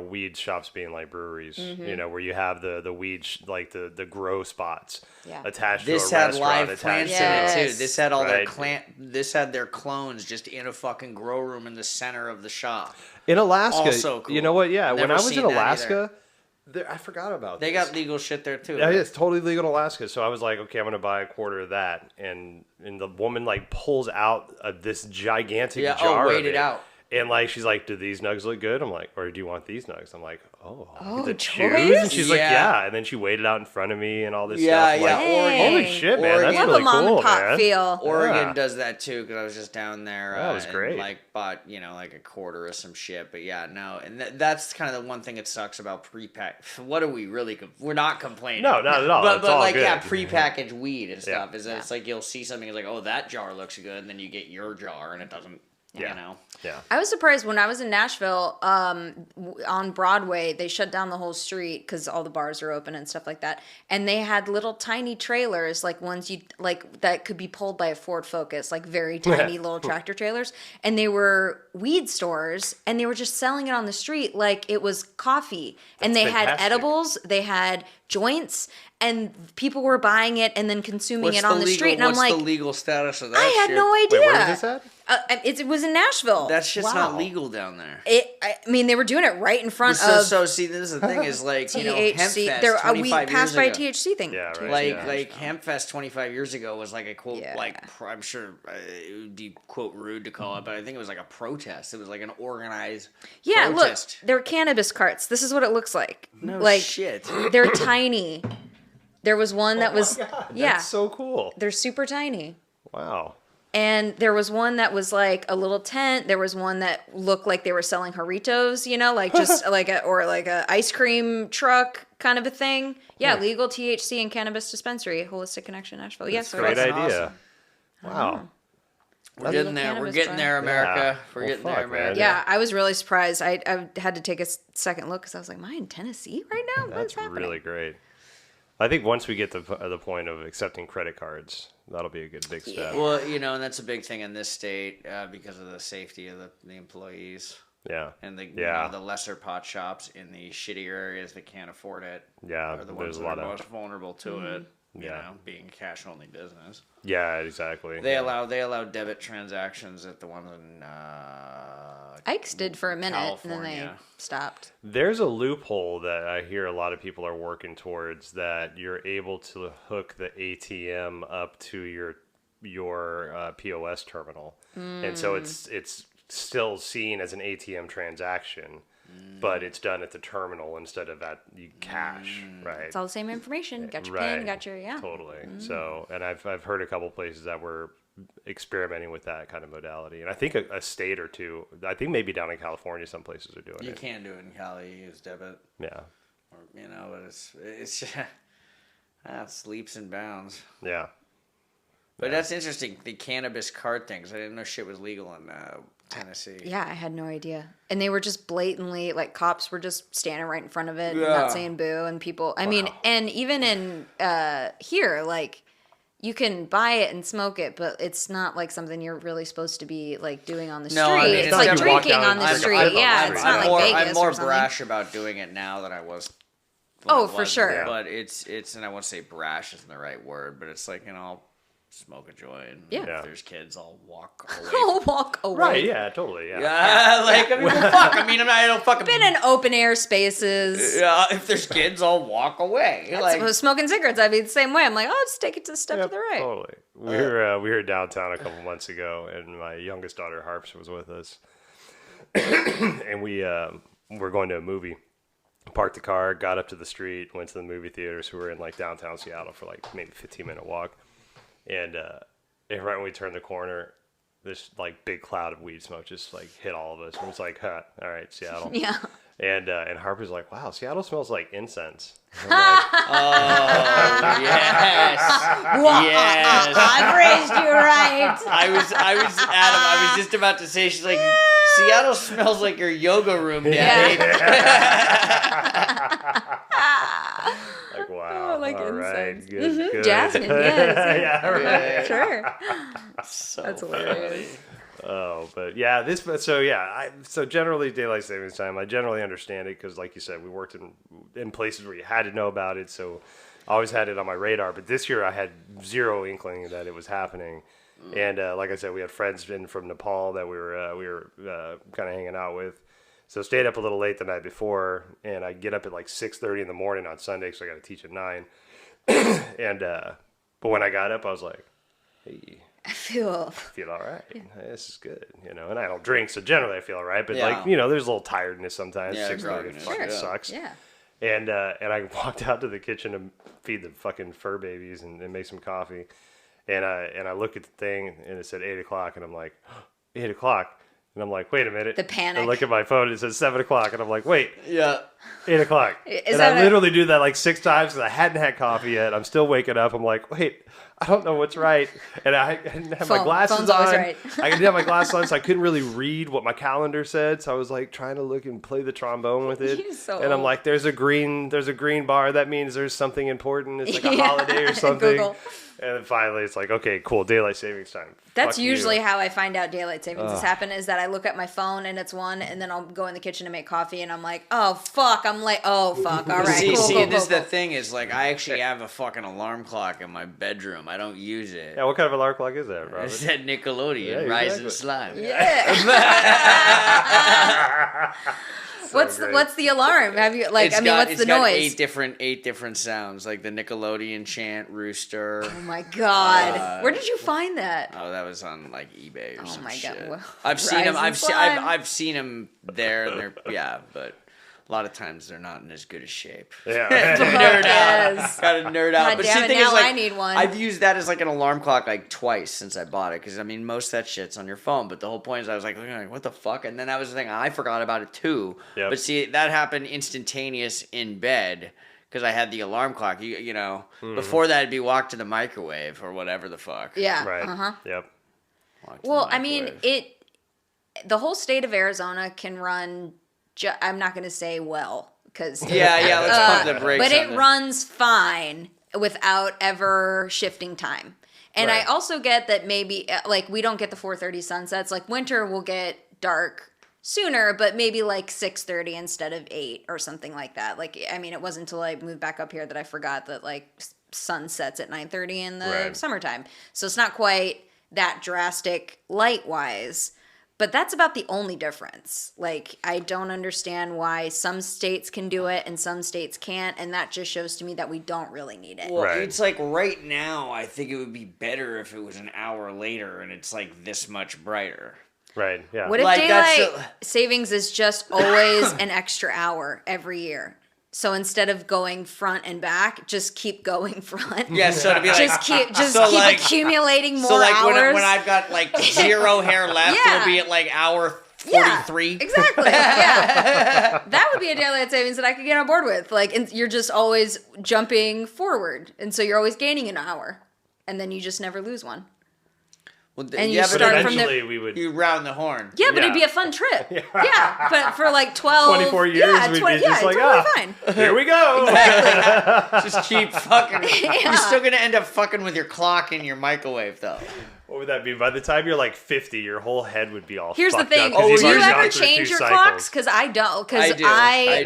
weed shops being like breweries, where you have the weed, like the grow spots attached This to a had restaurant. live plants in Yes. it too. This had all Right. This had their clones just in a fucking grow room in the center of the shop. In Alaska, Also cool. you know what? Yeah, when Never I was seen in that Alaska, I forgot about They this. got legal shit there too. Yeah, it's totally legal in Alaska. So I was like, okay, I'm gonna buy a quarter of that, and the woman like pulls out this gigantic jar. weighed of it out. And like she's like, "Do these nugs look good?" I'm like, "Or do you want these nugs?" I'm like, "Oh, the choice? chews." And she's like, Yeah. "Yeah." And then she weighed it out in front of me and all this Yeah, stuff. I'm yeah. like, Hey. holy shit, man, Oregon. that's Have really a mom cool, and pop man. feel. Oregon Yeah. does that too because I was just down there. That was great. And, like bought like a quarter of some shit, but yeah, no, and that's kind of the one thing that sucks about pre-pack. What are we really? We're not complaining. No, not at all. But It's all like good. prepackaged weed and stuff. Yeah. Is that it's like you'll see something it's like, oh, that jar looks good, and then you get your jar and it doesn't. Yeah. Yeah. I was surprised when I was in Nashville on Broadway. They shut down the whole street because all the bars are open and stuff like that. And they had little tiny trailers, like ones you like that could be pulled by a Ford Focus, like very tiny little tractor trailers. And they were weed stores, and they were just selling it on the street like it was coffee. And they had fantastic. edibles, they had joints, and people were buying it and then consuming it on the street. And I'm like, what's the legal status of that? I had shit? no idea. Wait, where is this at? It was in Nashville. That shit's Wow. not legal down there. I mean, they were doing it right in front So, of so see, this is the thing is like THC. Hempfest There, 25 we years passed by a ago. THC thing. Yeah, right. Like Yeah. like Hempfest 25 years ago was like a quote Yeah. I'm sure it would be quote rude to call it, but I think it was like a protest. It was like an organized Yeah, protest. look, they're cannabis carts. This is what it looks like. No like shit. they're tiny. There was one that was God, yeah, that's so cool. they're super tiny. Wow. And there was one that was like a little tent. There was one that looked like they were selling Doritos, like just like a ice cream truck kind of a thing. Yeah, legal THC and cannabis dispensary, Holistic Connection Nashville. Yeah, so Great that's idea. Wow. We're getting there. We're cannabis getting bar. there, America. Yeah. We're Well, getting fuck, there, man. America. Yeah, I was really surprised. I had to take a second look because I was like, "Am I in Tennessee right now? What's That's happening?" really great. I think once we get to the point of accepting credit cards, that'll be a good big step. Well, and that's a big thing in this state because of the safety of the employees Yeah. and the Yeah. the lesser pot shops in the shittier areas that can't afford it. Yeah, are the there's ones a that lot are of- most vulnerable to it. Yeah. Being a cash only business. Yeah, exactly. They allow debit transactions at the ones in Ike's did for a minute, and then they California. stopped. There's a loophole that I hear a lot of people are working towards, that you're able to hook the ATM up to your POS terminal, and so it's still seen as an ATM transaction, but it's done at the terminal instead of at cash, right? It's all the same information. Got your Right. pin, got your Totally. So, and I've heard a couple places that were experimenting with that kind of modality, and I think a state or two. I think maybe down in California, some places are doing You it. can't do it in Cali. You use debit, Yeah. or, but it's that's leaps and bounds. Yeah. But that's interesting. The cannabis cart things. I didn't know shit was legal in Tennessee. Yeah, I had no idea. And they were just blatantly, like, cops were just standing right in front of it, Yeah. not saying boo, and people, I mean, and even in here, like, you can buy it and smoke it, but it's not like something you're really supposed to be like doing on the street. No, I mean, it's it's like not you walk drinking down on and the drink a street. pipe on the Yeah, street. it's not I'm like Vegas I'm more or something. brash about doing it now than I was. Oh, when I for wasn't, sure. Yeah. But it's and I won't say brash isn't the right word, but it's like I'll smoke a joint. And Yeah. Yeah. If there's kids, I'll walk away. I'll walk away. Right. Yeah. Totally. Yeah. Well, fuck. I mean, I don't fucking. Been in open air spaces. Yeah, if there's kids, I'll walk away. So smoking cigarettes, I'd be the same way. I'm like, oh, just take it to the step to the right. Totally. We were downtown a couple months ago, and my youngest daughter Harps was with us, and we were going to a movie. Parked the car, got up to the street, went to the movie theaters. We were in like downtown Seattle for like maybe 15-minute walk, and right when we turned the corner, this like big cloud of weed smoke just like hit all of us. And it was like, huh, all right, Seattle. Yeah. And Harper's like, wow, Seattle smells like incense. And I'm like, Oh, yes. Yes. I've raised you right. I was Adam, I was just about to say, she's like, Seattle smells like your yoga room, Daddy. like, wow. like all right, incense. good, good. Jasmine, yes. yeah, right. Sure. So That's funny. hilarious. Oh, but yeah, so generally daylight savings time, I generally understand it because, like you said, we worked in places where you had to know about it, so I always had it on my radar. But this year, I had zero inkling that it was happening, and like I said, we had friends in from Nepal that we were kind of hanging out with, so stayed up a little late the night before, and I get up at like 6:30 in the morning on Sunday, so I got to teach at 9, and but when I got up, I was like, hey. I feel all right. This is good, and I don't drink, so generally I feel all right. But Yeah. there's a little tiredness sometimes. Yeah, 6:30 grogginess. fucking Sure. sucks. Yeah. And I walked out to the kitchen to feed the fucking fur babies and make some coffee, and I look at the thing and it said 8:00, and I'm like, 8:00, and I'm like, wait a minute. The panic. I look at my phone and it says 7:00, and I'm like, wait. Yeah. 8:00. Is And that I literally do that like 6 times because I hadn't had coffee yet. I'm still waking up. I'm like, wait, I don't know what's right. And I didn't have my glasses Phone's on. always right. I didn't have my glasses on, so I couldn't really read what my calendar said. So I was like trying to look and play the trombone with it. You're so and I'm old. like, there's a green bar. That means there's something important. It's like a Yeah. holiday or something. Google. And then finally, it's like, okay, cool, daylight savings time. That's Fuck usually you. how I find out daylight savings has happened, is that I look at my phone and it's 1, and then I'll go in the kitchen to make coffee, and I'm like, oh, fuck. I'm like, oh, fuck. All right, See, cool, cool, this cool, is the cool. thing is, like, I actually have a fucking alarm clock in my bedroom. I don't use it. Yeah, what kind of alarm clock is that, It Robert? said Nickelodeon, Yeah, Rise exactly. and Slime. Yeah. great. What's the alarm? Have you what's It's the got noise? eight different sounds, like the Nickelodeon chant, rooster. Oh my god. Where did you find that? Oh, that was on like eBay or some my God. shit. Well, I've seen Rise them. and I've Slime. seen them there, and they're but a lot of times they're not in as good a shape. Yeah. Nerd out. Yes. Gotta nerd out. God But damn see, the it, thing now is, like, I need one. I've used that as like an alarm clock like twice since I bought it. Because I mean, most of that shit's on your phone. But the whole point is, I was like, what the fuck? And then that was the thing. I forgot about it too. Yep. But see, that happened instantaneous in bed. Because I had the alarm clock. You know, before that, it'd be walk to the microwave or whatever the fuck. Yeah. Right. Uh-huh. Yep. Walk to Well, the I mean, microwave. the whole state of Arizona can run, I'm not going to say well, because Yeah, let's pump the brakes. but on it the- runs fine without ever shifting time. And Right. I also get that maybe, like, we don't get the 4:30 sunsets. Like, winter will get dark sooner, but maybe like 6:30 instead of 8 or something like that. Like, I mean, it wasn't until I moved back up here that I forgot that, like, sun sets at 9:30 in the Right. summertime. So it's not quite that drastic light-wise. But that's about the only difference. Like, I don't understand why some states can do it and some states can't, and that just shows to me that we don't really need it. Well, Right. it's like right now, I think it would be better if it was an hour later and it's like this much brighter. Right. Yeah. What if Like, that's daylight savings is just always an extra hour every year? So instead of going front and back, just keep going front. Yeah, so to be like, just keep so keep like- accumulating more so like hours. when I've got like 0 hair left, Yeah. it'll be at like hour Yeah, 43. exactly. Yeah, that would be a daylight savings that I could get on board with. Like, and you're just always jumping forward, and so you're always gaining an hour, and then you just never lose one. Well, And you yeah, But start from eventually we would. you round the horn. Yeah, but Yeah. it'd be a fun trip. Yeah, but for like 12, 24 years, yeah, we'd 20, be just yeah, like, totally ah. fine. Here we go. Just keep fucking. Yeah. You're still gonna end up fucking with your clock in your microwave, though. What would that be? By the time you're like 50, your whole head would be all Here's the fucked thing: up 'cause do you've you already ever gone through change 2 your cycles. clocks? Because I don't. Because I do.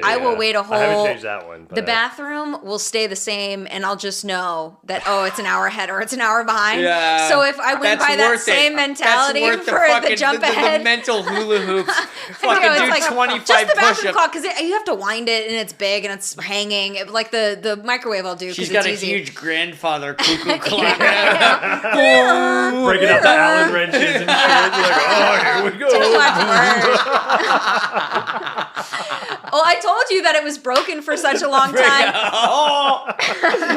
I will wait a whole. I haven't changed that one. The but- bathroom will stay the same, and I'll just know that it's an hour ahead or it's an hour behind. Yeah. So if I went That's by that worth it. same mentality That's worth for the fucking- jump ahead, the mental hula hoops. I Fucking know, do it's like 25 just the bathroom push-ups. clock because you have to wind it and it's big and it's hanging. Like the microwave, I'll do She's because got it's a easy. huge grandfather cuckoo clock. breaking up the Allen wrenches and shit. You're like, oh, here we go. Too much work. Well, I told you that it was broken for such a long time.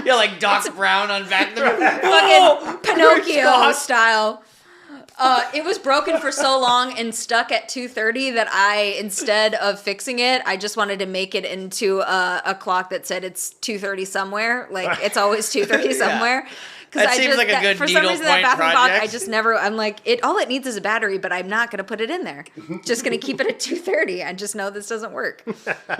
Yeah, like Doc Brown on Back to the Fucking Pinocchio style. It was broken for so long and stuck at 2:30 that instead of fixing it, I just wanted to make it into a clock that said it's 2:30 somewhere. Like it's always 2:30 somewhere. That seems like a good for some reason that needlepoint bathroom clock, project. I just never. I'm like all it needs is a battery, but I'm not gonna put it in there. Just gonna keep it at 2:30. I just know this doesn't work.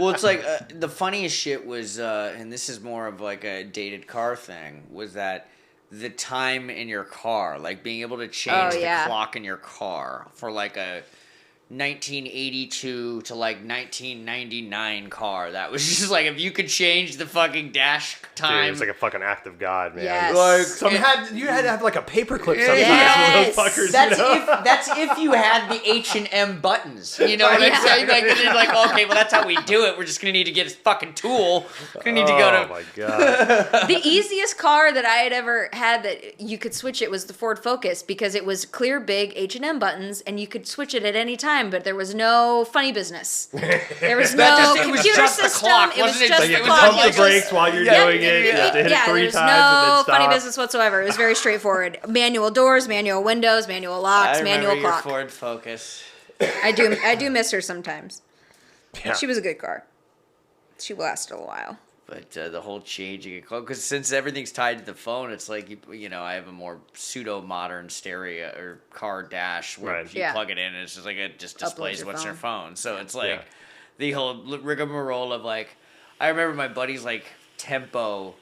Well, it's like the funniest shit was, and this is more of like a dated car thing, was that the time in your car, like being able to change the clock in your car for like a 1982 to like 1999 car. That was just like, if you could change the fucking dash time. Dude, it's like a fucking act of God, man. Yes. Like, you had to have like a paperclip sometimes Yes. with those fuckers. That's if you had the H&M buttons. You know what I'm saying? Like, it's like, okay, well, that's how we do it. We're just going to need to get a fucking tool. We're going to need to go to... Oh, my God. The easiest car that I had ever had that you could switch it was the Ford Focus, because it was clear, big H&M buttons, and you could switch it at any time, but there was no funny business. There was no it was computer just the system. clock, it was wasn't it? just Like, the you have to clock. pump It the was brakes just- while you're doing it. You have to hit it 3 there's times and no then stop. funny business whatsoever. It was very straightforward. Manual doors, manual windows, manual locks, I manual remember clock. your Ford Focus. I do miss her sometimes. Yeah. She was a good car. She lasted a while. But the whole changing it, because since everything's tied to the phone, it's like, you know, I have a more pseudo-modern stereo or car dash where Right. you plug it in and it's just like, it just displays your what's phone. your phone. So it's like Yeah. the whole rigmarole of like, I remember my buddy's like tempo,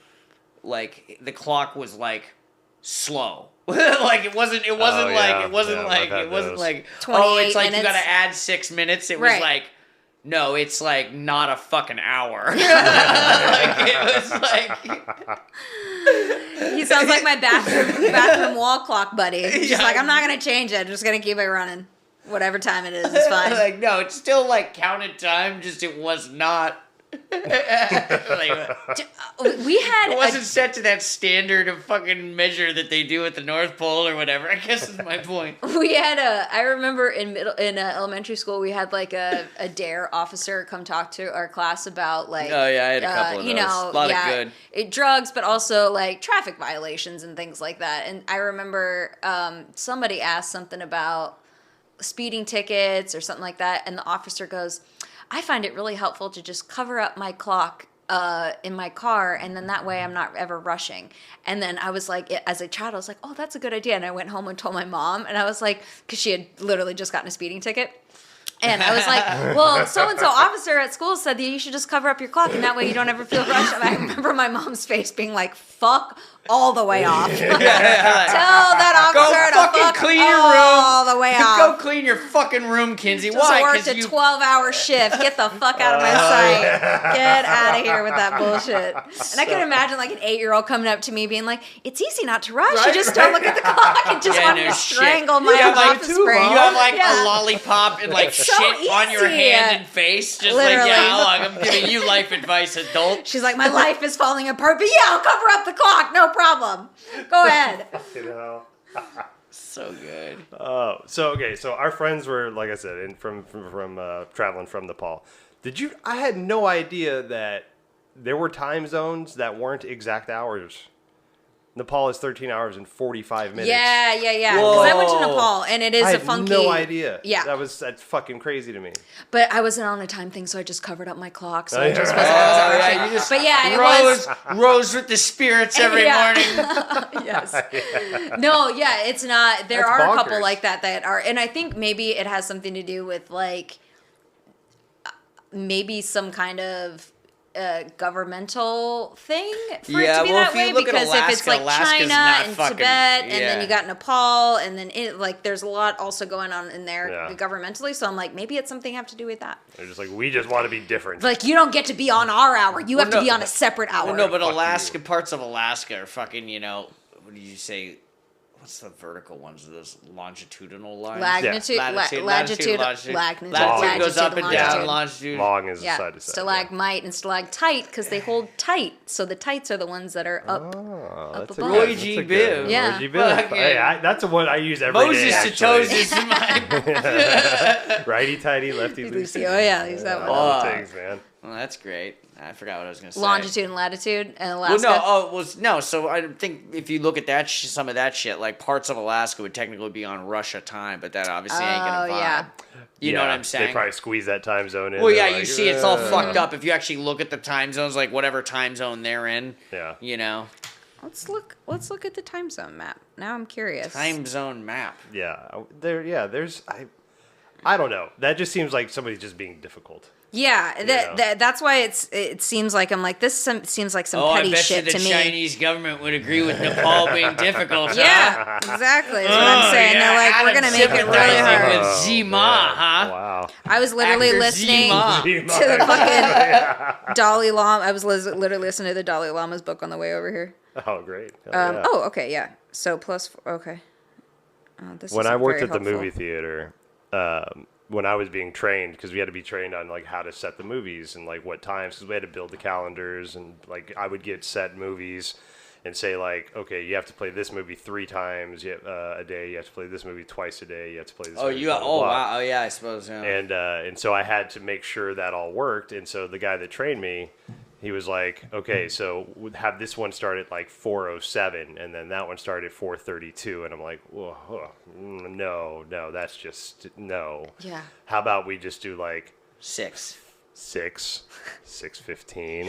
like the clock was like slow. Like it wasn't yeah. like, Yeah, I've had those. 28 it's like you minutes. gotta add 6 minutes. It was Right. like, no, it's like not a fucking hour. Like, it was like, He sounds like my bathroom wall clock buddy. He's just Yeah. like, I'm not gonna change it. I'm just gonna keep it running. Whatever time it is, it's fine. like, no, it's still like counted time, just it was not. Like, We had it wasn't set to that standard of fucking measure that they do at the North Pole or whatever. I guess is my point. I remember in elementary school, we had like a dare officer come talk to our class about like, Oh yeah, I had a couple of those. A lot of good. Drugs, but also like traffic violations and things like that. And I remember somebody asked something about speeding tickets or something like that, and the officer goes, I find it really helpful to just cover up my clock in my car, and then that way I'm not ever rushing. And then I was like, as a child, I was like, oh, that's a good idea. And I went home and told my mom, and I was like, because she had literally just gotten a speeding ticket. And I was like, well, so-and-so officer at school said that you should just cover up your clock, and that way you don't ever feel rushed. And I remember my mom's face being like, fuck all the way off. Tell that Go officer to fucking fuck clean your room. all the way off. Go clean your fucking room, Kinsey. Just Why? worked a you 12-hour shift. Get the fuck out of my sight. Get out of here with that bullshit. And I can imagine like an 8-year-old coming up to me being like, it's easy not to rush. You just don't look at the clock and just want to strangle my office brain. You have like a lollipop and like It's so shit on your easy. hand and face. Just Literally. like, yeah, look, I'm giving you life advice, adult. She's like, my life is falling apart, but yeah, I'll cover up the clock. No problem. Go ahead. You know? So good. So our friends were, like I said, from traveling from Nepal. I had no idea that there were time zones that weren't exact hours. Nepal is 13 hours and 45 minutes. Yeah. Because I went to Nepal, and it is I a had funky. no idea. Yeah. That's fucking crazy to me. But I wasn't on a time thing, so I just covered up my clock. So Oh, I just yeah. wasn't yeah, rushing. you just But yeah, it was. Rose with the spirits every morning. Yes. No, yeah, it's not. There That's are a couple bonkers. like that are, and I think maybe it has something to do with like maybe some kind of governmental thing for it to be that way, because if it's like China and Tibet and then you got Nepal and then there's a lot also going on in there governmentally, so I'm like, maybe it's something have to do with that. They're just like, we just want to be different. Like, you don't get to be on our hour, you have to be on a separate hour. Well, no, but Alaska, parts of Alaska are fucking, what did you say? What's the vertical ones of those longitudinal lines? Latitude goes up and down. longitude. Longitude. Long is Yeah, side to side. stalagmite and stalactite, because they hold tight. So the tights are the ones that are up. Oh, up that's above. Roy G. Biv. Yeah. Roy G. Biv. Fucking- Hey, that's one I use every day. Moses to actually. toes is my. Righty tighty, lefty loosey. Oh yeah, use that one. All the things, man. Well, that's great. I forgot what I was going to say. Longitude and latitude and Alaska. No. So I think if you look at that, some of that shit, like parts of Alaska would technically be on Russia time, but that obviously ain't gonna vibe. Yeah. You know what I'm saying? They probably squeeze that time zone in. Well, yeah, They're you see, it's all fucked Mm-hmm. up if you actually look at the time zones, like whatever time zone they're in. Yeah. You know, Let's look at the time zone map. Now I'm curious. time zone map. Yeah. There's I don't know. That just seems like somebody's just being difficult. Yeah, that's why it seems like I'm like seems like some petty I bet shit you the to me. Chinese government would agree with Nepal being difficult. Yeah, exactly. That's what I'm saying. They're like, we're gonna make it really hard. With Zima, huh? Wow. I was literally Actor listening Zima. to the fucking Dalai Lama. I was literally listening to the Dalai Lama's book on the way over here. Oh, great. Yeah. Oh, okay, yeah. So okay. This When is I worked very at the helpful. movie theater, when I was being trained, because we had to be trained on like how to set the movies and like what times, because we had to build the calendars, and like I would get set movies and say like, okay, you have to play this movie 3 times a day, you have to play this movie twice a day, you have to play this. Movie, blah, blah, blah. wow, oh yeah, I suppose. Yeah. And so I had to make sure that all worked, and so the guy that trained me, he was like, okay, so we'd have this one start at like 4:07, and then that one started at 4:32, and I'm like, whoa, no, that's just no. Yeah. How about we just do like 6. 6:15,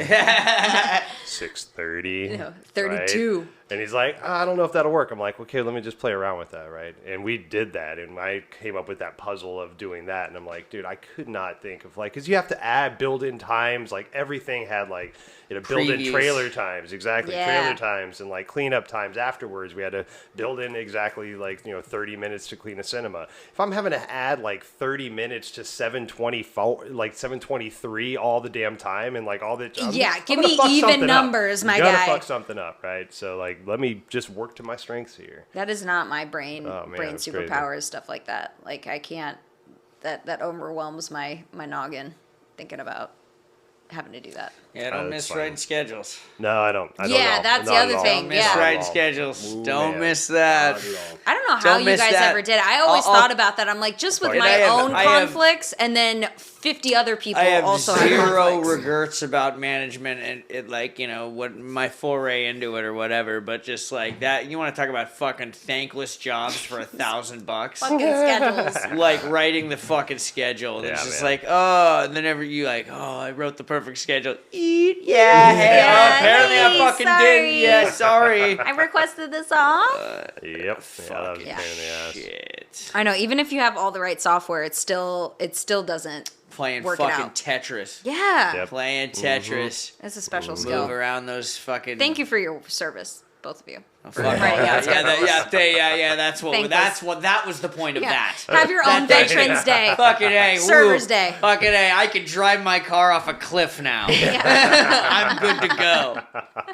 6:30, No, 32. right? And he's like, I don't know if that'll work. I'm like, okay, let me just play around with that, right? And we did that, and I came up with that puzzle of doing that, and I'm like, dude, I could not think of like, because you have to build in times, like everything had like, build in Previews. trailer times, exactly, Yeah. trailer times, and like cleanup times afterwards. We had to build in exactly like 30 minutes to clean a cinema. If I'm having to add like 30 minutes to 7:24, like 7:23 all the damn time, and like all the Give me even numbers, my you gotta guy. fuck something up, right? So like, let me just work to my strengths here. That is not my brain Oh, man, brain it's superpowers, stuff like that. Like I can't that overwhelms my noggin thinking about having to do that. Yeah, don't that's miss fine. writing schedules. No, I don't. I don't Yeah, know. that's the Not other at all. thing, Don't miss yeah. writing schedules. Ooh, Don't man. miss that. Not at all. I don't know how Don't you miss guys that. ever did it. I always I'll- thought about that. I'm like, just with And my own I have- conflicts, and then 50 other people I have also have zero conflicts. regrets about management and it, like, what my foray into it or whatever. But just like that, you want to talk about fucking thankless jobs for $1,000? Fucking schedules. Like writing the fucking schedule. And Yeah, it's just man. like, oh, and then you like, oh, I wrote the perfect schedule. Eat, yeah, hey, Yeah, apparently I hey, fucking sorry. did. Yeah, sorry. I requested this off. Yep. Yeah, that was a pain in the ass. Shit. I know. Even if you have all the right software, it still doesn't. Playing Work it fucking out. Tetris. Yeah, Yep. Playing Tetris. it's a special Move skill. around those fucking. Thank you for your service, both of you. Oh, fuck. Writing out Yeah. That's Thankless. what. That was the point of Yeah. that. Have your own Veterans Day. Fucking A. Server's woo. Day. Fucking A. I can drive my car off a cliff now. I'm good to go.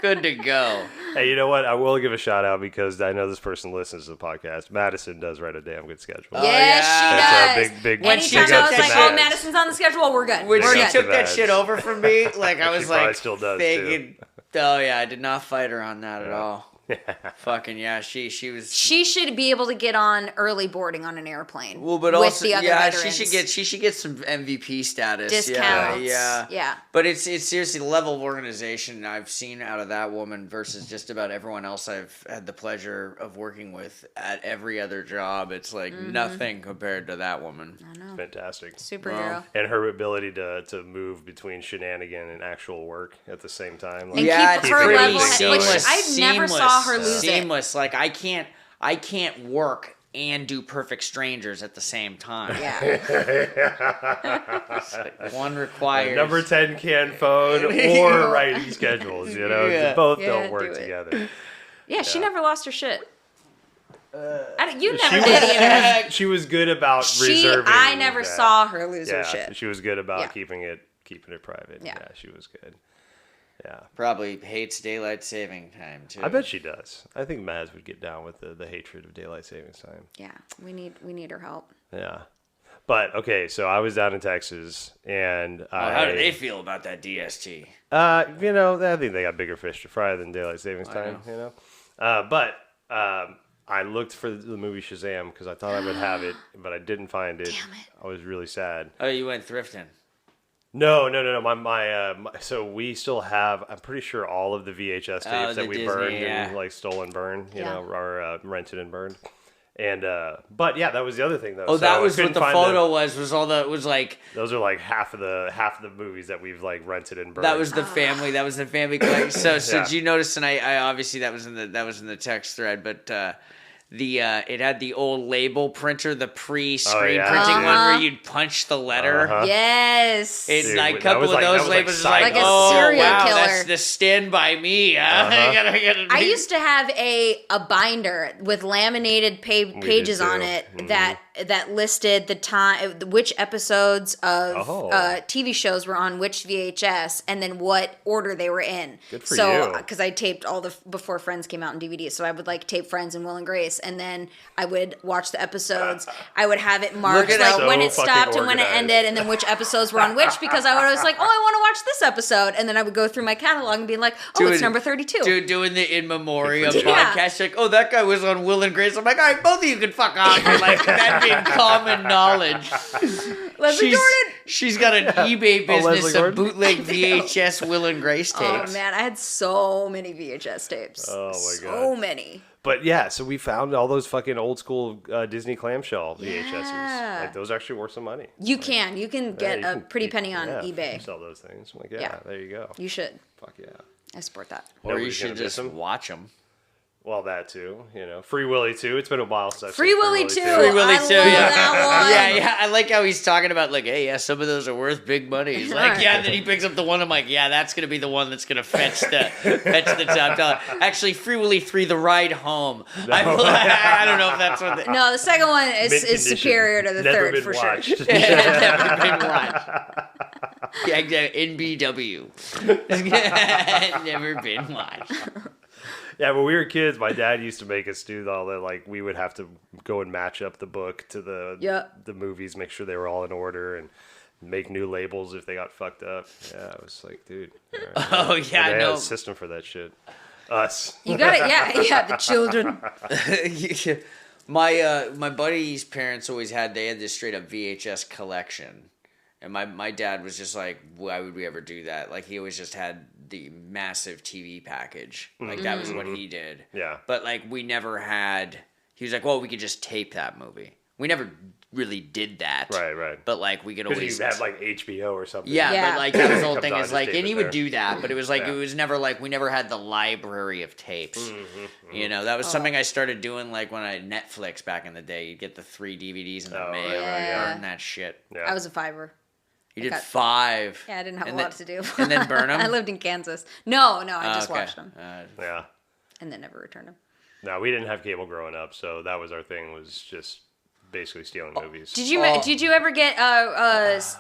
Good to go. Hey, you know what? I will give a shout out because I know this person listens to the podcast. Madison does write a damn good schedule. Yes, yeah. she So does. big. When she Anytime I took was that like, shit- "Oh, Madison's on the schedule," we're good. When We're she good. took that Bad. shit over from me, like I was She probably like, still does, thinking, oh yeah, I did not fight her on that at all. Fucking yeah, she was. She should be able to get on early boarding on an airplane. Well, but with also, the other yeah, veterans. she should get some MVP status. Discounts. Yeah. But it's seriously the level of organization I've seen out of that woman versus just about everyone else I've had the pleasure of working with at every other job. It's like nothing compared to that woman. I know. Fantastic. Superhero. And her ability to move between shenanigan and actual work at the same time. Like, And Yeah, keep it's her pretty level. seamless. Which I never saw her lose it. Seamless. Like I can't work and do Perfect Strangers at the same time. Yeah. One requires number 10 can phone or writing schedules, Yeah. both Yeah, don't work do it. together. Yeah, she never lost her shit. You She never did either. was, she was good about reserving. I never that. saw her lose Yeah, her shit. she was good about Yeah. keeping it private. Yeah. Yeah, she was good. Yeah. Probably hates daylight saving time too. I bet she does. I think Maz would get down with the hatred of daylight savings time. Yeah, we need her help. Yeah. But okay, so I was down in Texas and How do they feel about that DST? I think they got bigger fish to fry than daylight savings time, But I looked for the movie Shazam because I thought I would have it, but I didn't find it. Damn it. I was really sad. Oh, you went thrifting. No. So we still have. I'm pretty sure all of the VHS tapes that we Disney, burned yeah. and like stole and burned. You Yeah. know, or rented and burned. And but yeah, that was the other thing though. Oh, So that I was couldn't what the find photo was. Was all the was like Those are like half of the movies that we've like rented and burned. that was the family. That was the family collection. So Yeah. did you notice? And I obviously that was in the text thread, but. It had the old label printer, the pre-screen yeah. printing one where you'd punch the letter. Yes. It's Dude, like a that couple was of like- that those was like labels is side like, Like a oh serial wow, killer. that's the Stand By Me. I used to have a binder with laminated pages too. on it that listed the time, which episodes of TV shows were on which VHS, and then what order they were in. Good for so, you. because I taped all the before Friends came out in DVD, so I would like tape Friends and Will and Grace, and then I would watch the episodes. I would have it marked at like so when it fucking stopped and when it organized. ended, and then which episodes were on which, because I would always like, oh, I want to watch this episode, and then I would go through my catalog and be like, oh, it's number 32. Dude, doing the in memoriam Yeah. podcast, like, oh, that guy was on Will and Grace. I'm like, all right, both of you can fuck off. And, like that being common knowledge. Leslie Jordan. She's got an eBay business Leslie of Gordon? bootleg VHS Will and Grace tapes. Oh man, I had so many VHS tapes. Oh, my So God. many. But yeah, so we found all those fucking old school Disney clamshell VHSs. Yeah. Like those actually worth some money. You can get Yeah, you a can- pretty penny on yeah, eBay. Sell those things. I'm like, Yeah. there you go. You should. Fuck yeah. I support that. Or you Nobody's should gonna just miss 'em. watch them. Well, that too. You know, Free Willy too. It's been a while since I've Free seen Willy Willy 2. Free Willy I 2, love yeah. that one. Yeah, I like how he's talking about, like, hey, yeah, some of those are worth big money. He's like, Right. yeah, and then he picks up the one. I'm like, yeah, that's going to be the one that's going to fetch the top dollar. Actually, Free Willy 3, The Ride Home. I don't know if that's what the, No, the second one Mint is condition. superior to the Never third been for watched. sure. never been watched. Yeah, NBW. Never been watched. Yeah, when we were kids, my dad used to make us do all that. Like, we would have to go and match up the book to the movies, make sure they were all in order, and make new labels if they got fucked up. Yeah, I was like, dude. All right, Oh, yeah, they I had know. a system for that shit. Us. You got it. Yeah, the children. My buddy's parents always had this straight up VHS collection. And my dad was just like, why would we ever do that? Like, he always just had the massive TV package. Like, that was what he did. Yeah. But, like, we never had... He was like, well, we could just tape that movie. We never really did that. Right. But, like, we could Because always... you have, like, HBO or something. Yeah, Yeah. but, like, that was the whole Comes thing on, is, just like... tape And it he would there. do that, but it was, like, Yeah. it was never, like... We never had the library of tapes. You know, that was something I started doing, like, when I Netflix back in the day. You'd get the 3 DVDs in the mail yeah. and that shit. Yeah. I was a fiver. You did got- 5. Yeah, I didn't have And a lot then- to do. And then burn them? I lived in Kansas. No, I just Okay. watched them Yeah. and then never returned them. No, we didn't have cable growing up, so that was our thing, was just basically stealing movies. Did you ever get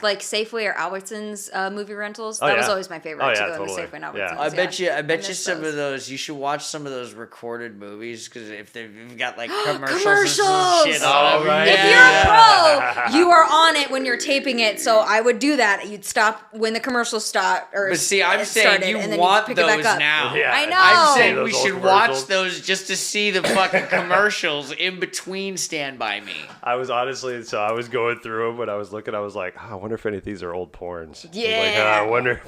like Safeway or Albertsons movie rentals? Oh, That was yeah. always my favorite Oh, to yeah, go totally. to Safeway and Yeah. Albertsons. I bet you miss some those. of those, you should watch some of those recorded movies, because if they've got, like, commercials and Commercials! some shit on them. right. If Yeah. you're a pro, you are on it when you're taping it. So I would do that. You'd stop when the commercials stop or But see, I'm saying started, you and then want pick it back those up. now. Yeah. I know. I'm saying Those we old should watch commercials. those just to see the fucking commercials in between Stand By Me. I was honestly, so I was going through them when I was looking. I was like, I wonder if any of these are old porns. Yeah. I wonder.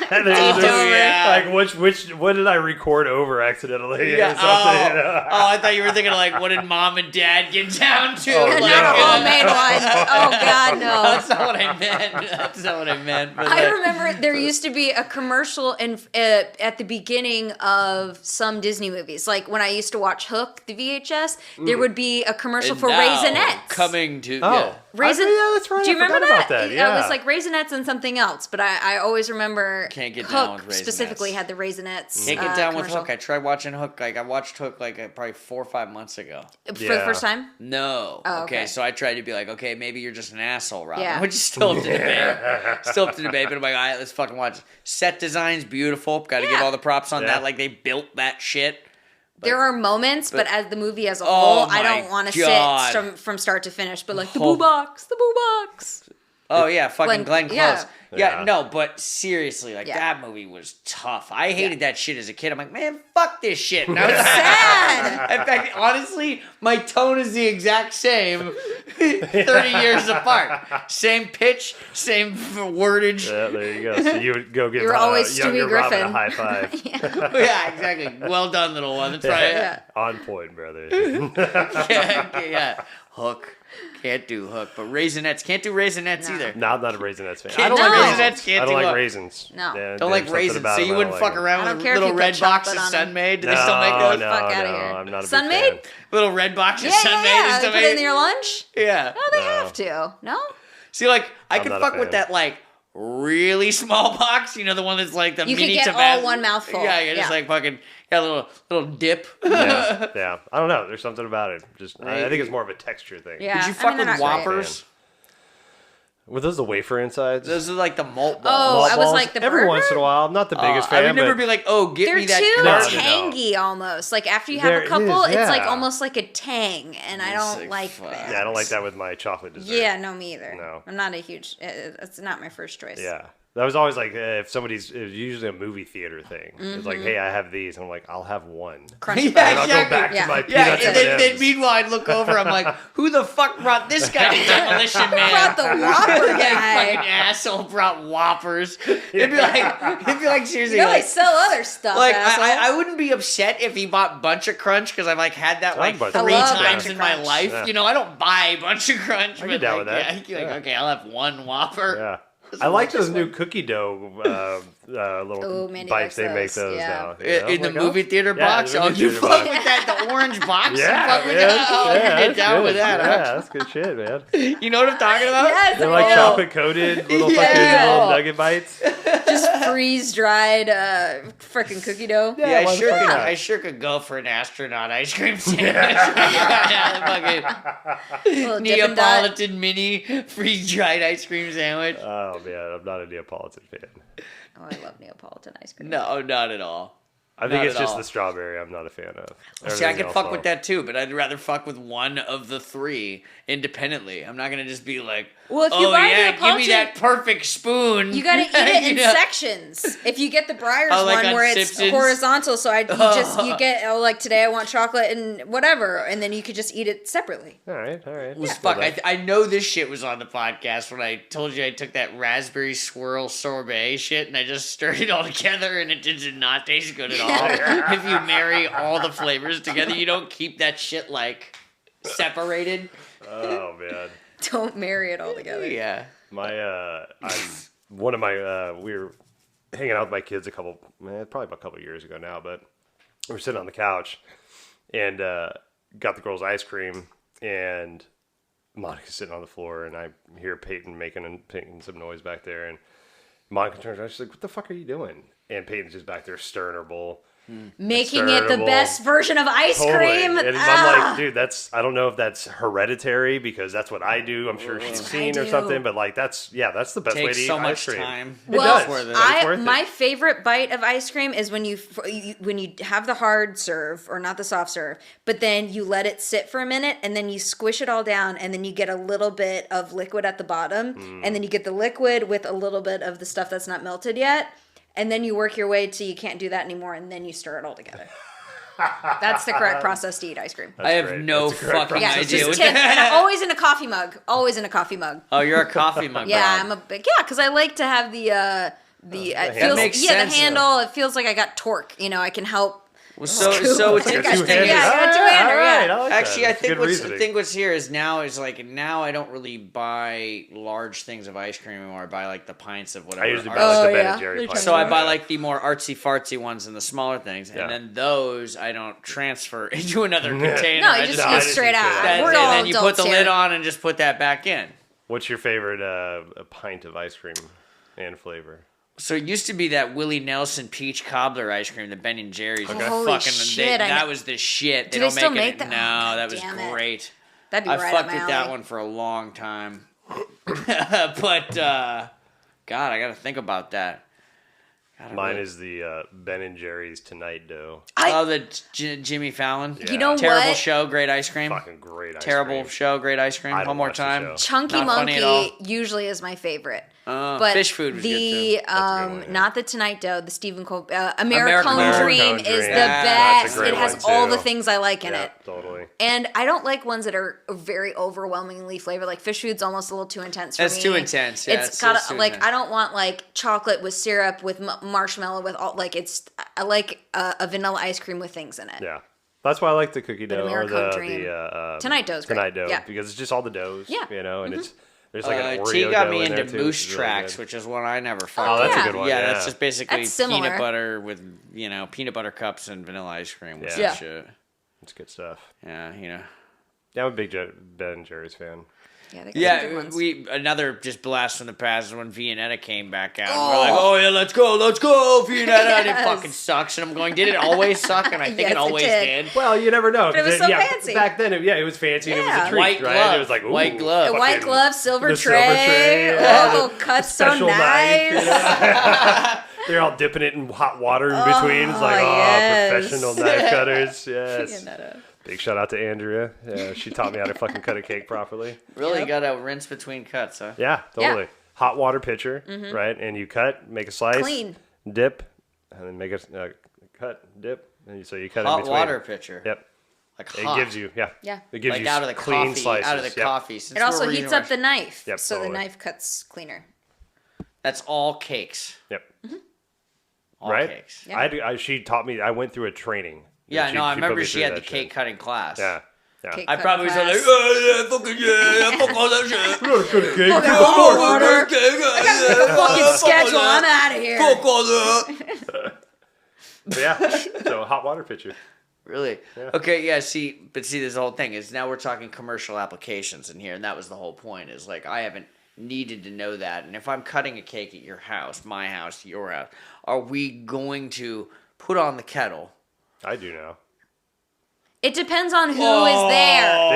And then Taped just, over. like what did I record over accidentally? Or Yeah. something, you know? Oh, I thought you were thinking of, like, what did mom and dad get down to? Oh, Not Like, a homemade one. Oh God, no. That's not what I meant. That's not what I meant. But, I like, remember there used to be a commercial at the beginning of some Disney movies. Like when I used to watch Hook, the VHS, there would be a commercial and for now, Raisinets. coming to... Oh. Yeah. Raisin. Yeah, that's right. Do you I remember forgot that? about that. Yeah. It was like Raisinets and something else, but I always remember Can't get Hook down with Raisinets. specifically had the Raisinets. Can't get down with commercial. Hook. I tried watching Hook. Like, I watched Hook, like, probably 4 or 5 months ago. For the Yeah. first time. No. Oh, okay. So I tried to be like, okay, maybe you're just an asshole, Robin. Yeah. Which is still up to debate. Still up to debate, but I'm like, all right, let's fucking watch. Set design's beautiful. Got to give Yeah. all the props on Yeah. that. Like, they built that shit. There are moments, but as the movie as a Oh whole, I my don't want to God. sit from start to finish. But like the Oh. boo box, the boo box. Oh, yeah, fucking Glenn Close. yeah. Yeah, Yeah. no, but seriously, like, Yeah. that movie was tough. I hated that shit as a kid. I'm like, man, fuck this shit. And I was Sad. In fact, honestly, my tone is the exact same 30 years apart. Same pitch, same wordage. Yeah, there you go. So you would go give You're always younger Stewie Robin Griffin. a high five. Yeah, exactly. Well done, little one. That's right. Yeah. On point, brother. Yeah. Hook. Can't do hook. But Raisinets. Can't do Raisinets either. No, I'm not a Raisinets fan. Can't I don't do like Raisinets, raisins. can't I don't do like what? raisins. No. Yeah, Don't there's like something raisins. about So them you I wouldn't don't fuck like. around I with don't a care if little you red put box of chocolate on 'em. Sun-Maid? Do they still make those? No, Fuck outta no, here. I'm not a big Sun-Maid? fan. Little red box of Yeah, Sun-Maid yeah, is yeah. still They put it in made? your lunch? Yeah. No, they have to. No? See, like, I I'm could not a fuck with fan. that, like, really small box. You know, the one that's like the You could mini get Tabasco. all one mouthful. Yeah, you're just Yeah. like fucking got a little dip. Yeah. I don't know. There's something about it. Just I think it's more of a texture thing. Yeah. Did you I fuck mean, they're with not great. Whoppers? Were those the wafer insides? Those are like the malt Oh, balls. I was like the Every burger? once in a while. I'm not the biggest I fan, would never but be like, oh, get They're me that. too No, no. tangy almost. Like after you have There a couple, is, it's like yeah. almost like a tang, and I It's don't like, like fuck. that. yeah, I don't like that with my chocolate dessert. Yeah, no, me either. No. I'm not a huge. It's not my first choice. Yeah. That was always like if somebody's it was usually a movie theater thing. It's like, hey, I have these, and I'm like, I'll have one. Crunchy Yeah, And I'll Bunch. go back Yeah. to my Yeah, peanuts and then M&Ms. meanwhile I'd look over, I'm like, who the fuck brought this guy to Demolition Man? Brought the Whopper That guy. fucking asshole brought Whoppers. It'd be like seriously. You know, they like, sell other stuff. like asshole. I wouldn't be upset if he bought Bunch of Crunch because I've like had that like Bunch of 3 Crunch. times Yeah. in my life. Yeah. You know, I don't buy Bunch of Crunch. I but get down like, with that. Yeah, you're like, Yeah. okay, I'll have one Whopper. Yeah. I like those new cookie dough little Ooh, Mandy bites likes they make those, those yeah. now. you know? In the Like, movie theater yeah, box? the Oh, movie you theater fuck box. with that? The orange box? Yeah, You fuck with man. that? Oh, Yeah, you get that's down good. with that, Yeah, huh? that's good shit, man. You know what I'm talking about? Yes, They're I like know. chocolate coated little Yeah. fucking little nugget bites. Just freeze dried freaking cookie dough. Yeah, why the fuck not? I sure could go for an astronaut ice cream sandwich. Yeah, Little fucking Dippin' Dot. Neapolitan mini freeze-dried ice cream sandwich. Oh man, I'm not a Neapolitan fan. Oh, I love Neapolitan ice cream. No, not at all. I think Not it's at just all. the strawberry I'm not a fan of. See, I Everything could else fuck I'll- with that too, but I'd rather fuck with one of the 3 independently. I'm not gonna just be like, Well, if you oh buy yeah, Neapolitan, give me that perfect spoon. you gotta eat it in You know? sections. If you get the Breyers Oh, like one on where it's Simpsons? horizontal, so you get like today I want chocolate and whatever, and then you could just eat it separately. All right. Was fuck. I know this shit was on the podcast when I told you I took that raspberry swirl sorbet shit and I just stirred it all together and it did not taste good at all. If you marry all the flavors together, you don't keep that shit like separated. Oh man. Don't marry it all together. Yeah. My one of my we were hanging out with my kids probably about a couple years ago now, but we were sitting on the couch and got the girls ice cream and Monica's sitting on the floor and I hear Peyton making some noise back there and Monica turns around, she's like, "What the fuck are you doing?" And Peyton's just back there stirring her bowl. Making it the Terrible. best version of ice Totally. cream. And I'm like, dude, I don't know if that's hereditary because that's what I do. I'm sure she's seen or do. something, but like that's the best way to Takes eat so ice much cream. time. It Well, does. worth it. It's worth it. my favorite bite of ice cream is when you have the hard serve or not the soft serve, but then you let it sit for a minute and then you squish it all down and then you get a little bit of liquid at the bottom and then you get the liquid with a little bit of the stuff that's not melted yet. And then you work your way till you can't do that anymore, and then you stir it all together. That's the correct process to eat ice cream. I have great. no That's a correct fucking Yeah, process. idea. just what tip, that- and always in a coffee mug. Always in a coffee mug. Oh, you're a coffee mug. Yeah, broad. I'm a big because I like to have the it handle. feels, Makes the sense, handle. It feels like I got torque. You know, I can help. Well, so Scoop. it's Like Like a I two-hander. yeah, I got a two-hander, All right, yeah. I like Actually, that. I That's think good what's reasoning. here is now I don't really buy large things of ice cream anymore. I buy like the pints of whatever. I usually buy artsy- like the Oh, Ben yeah. and Jerry You're pints. So I buy Yeah. like the more artsy fartsy ones and the smaller things, Yeah. and then those I don't transfer into another Yeah. container. No, I you just I eat just straight eat out. straight That's out. We're it. all And then you put adults the here. lid on and just put that back in. What's your favorite a pint of ice cream and flavor? So it used to be that Willie Nelson peach cobbler ice cream, the Ben and Jerry's. Okay. was Holy fucking, shit, I that know. was the shit. Do don't they still make make it. that? No, Oh, that was damn it. great. That'd be I right fucked up my with that alley. one for a long time. But God, I got to think about that. God, I Mine really- is the Ben and Jerry's Tonight Dough. Jimmy Fallon. Yeah. You know Terrible what? show, great ice cream. Fucking great ice Terrible cream. show, great ice cream. I One don't more watch the time. show. Chunky Not funny at all. Monkey usually is my favorite. But fish food was good, the too. That's a good one, yeah. not the Tonight Dough, the Stephen Cole American Americone Dream Dream. is the Yeah, best. that's a great It has one, all too. the things I like in Yeah, it. totally. And I don't like ones that are very overwhelmingly flavored. Like fish food's almost a little too intense for me. That's too intense. Yeah, it's got too like intense. I don't want like chocolate with syrup with marshmallow with all like it's. I like a vanilla ice cream with things in it. Yeah. That's why I like the cookie dough or Americone the Dream. Tonight Dough's great. Tonight dough Yeah. because it's just all the doughs. Yeah. You know, and it's there's like an Oreo T got dough me in there into too, Moose which is really Tracks, good. which is one I never fucked Oh, that's yeah. a good one. Yeah, Yeah, that's just basically That's similar. peanut butter with, peanut butter cups and vanilla ice cream with Yeah. some shit. It's good stuff. Yeah, Yeah, I'm a big Ben and Jerry's fan. Yeah, they got some good Yeah, ones. another just blast from the past is when Viennetta came back out. And we're like, oh yeah, let's go, Viennetta. And it Yes. fucking sucks. And I'm going, did it always suck? And I think Yes, it it always did. did. Well, you never know. But it 'cause was so yeah, fancy. Back then, it was fancy and it was Yeah. a treat, White right? glove. It was like, ooh, White glove. A white fucking- glove, silver the tray. silver tray, yeah, Oh, the cuts so special knife, you nice. know? They're all dipping it in hot water in between. It's like, yes. professional knife cutters. Yes. Viennetta. Big shout out to Andrea. Yeah, she taught me how to fucking cut a cake properly. Really Yep. got to rinse between cuts, huh? Yeah, totally. Hot water pitcher, right? And you cut, make a slice, Clean. dip, and then make a cut, dip, and so you cut in Hot between. water pitcher. Yep. Like It hot. gives you, yeah. Yeah. It gives like you out of the clean coffee. slices. Out of the Yep. coffee. Since It also we're heats reading up the knife, Yep, so totally. the knife cuts cleaner. That's all cakes. Yep. All Right? cakes. Yeah. She taught me. I went through a training. Yeah, She- no, I she put remember me she through had the that cake shit. cutting class. Yeah. Yeah. Cake I cut probably was class. like, oh, yeah, fucking yeah, fuck all that shit. Fucking water. I Make a fucking schedule. I'm out of here. Fuck all that. But yeah. So hot water pitcher. Really? Yeah. Okay, yeah, see, this whole thing is now we're talking commercial applications in here, and that was the whole point, is like I haven't needed to know that. And if I'm cutting a cake at your house, my house, your house, are we going to put on the kettle? I do now. It depends on who is there.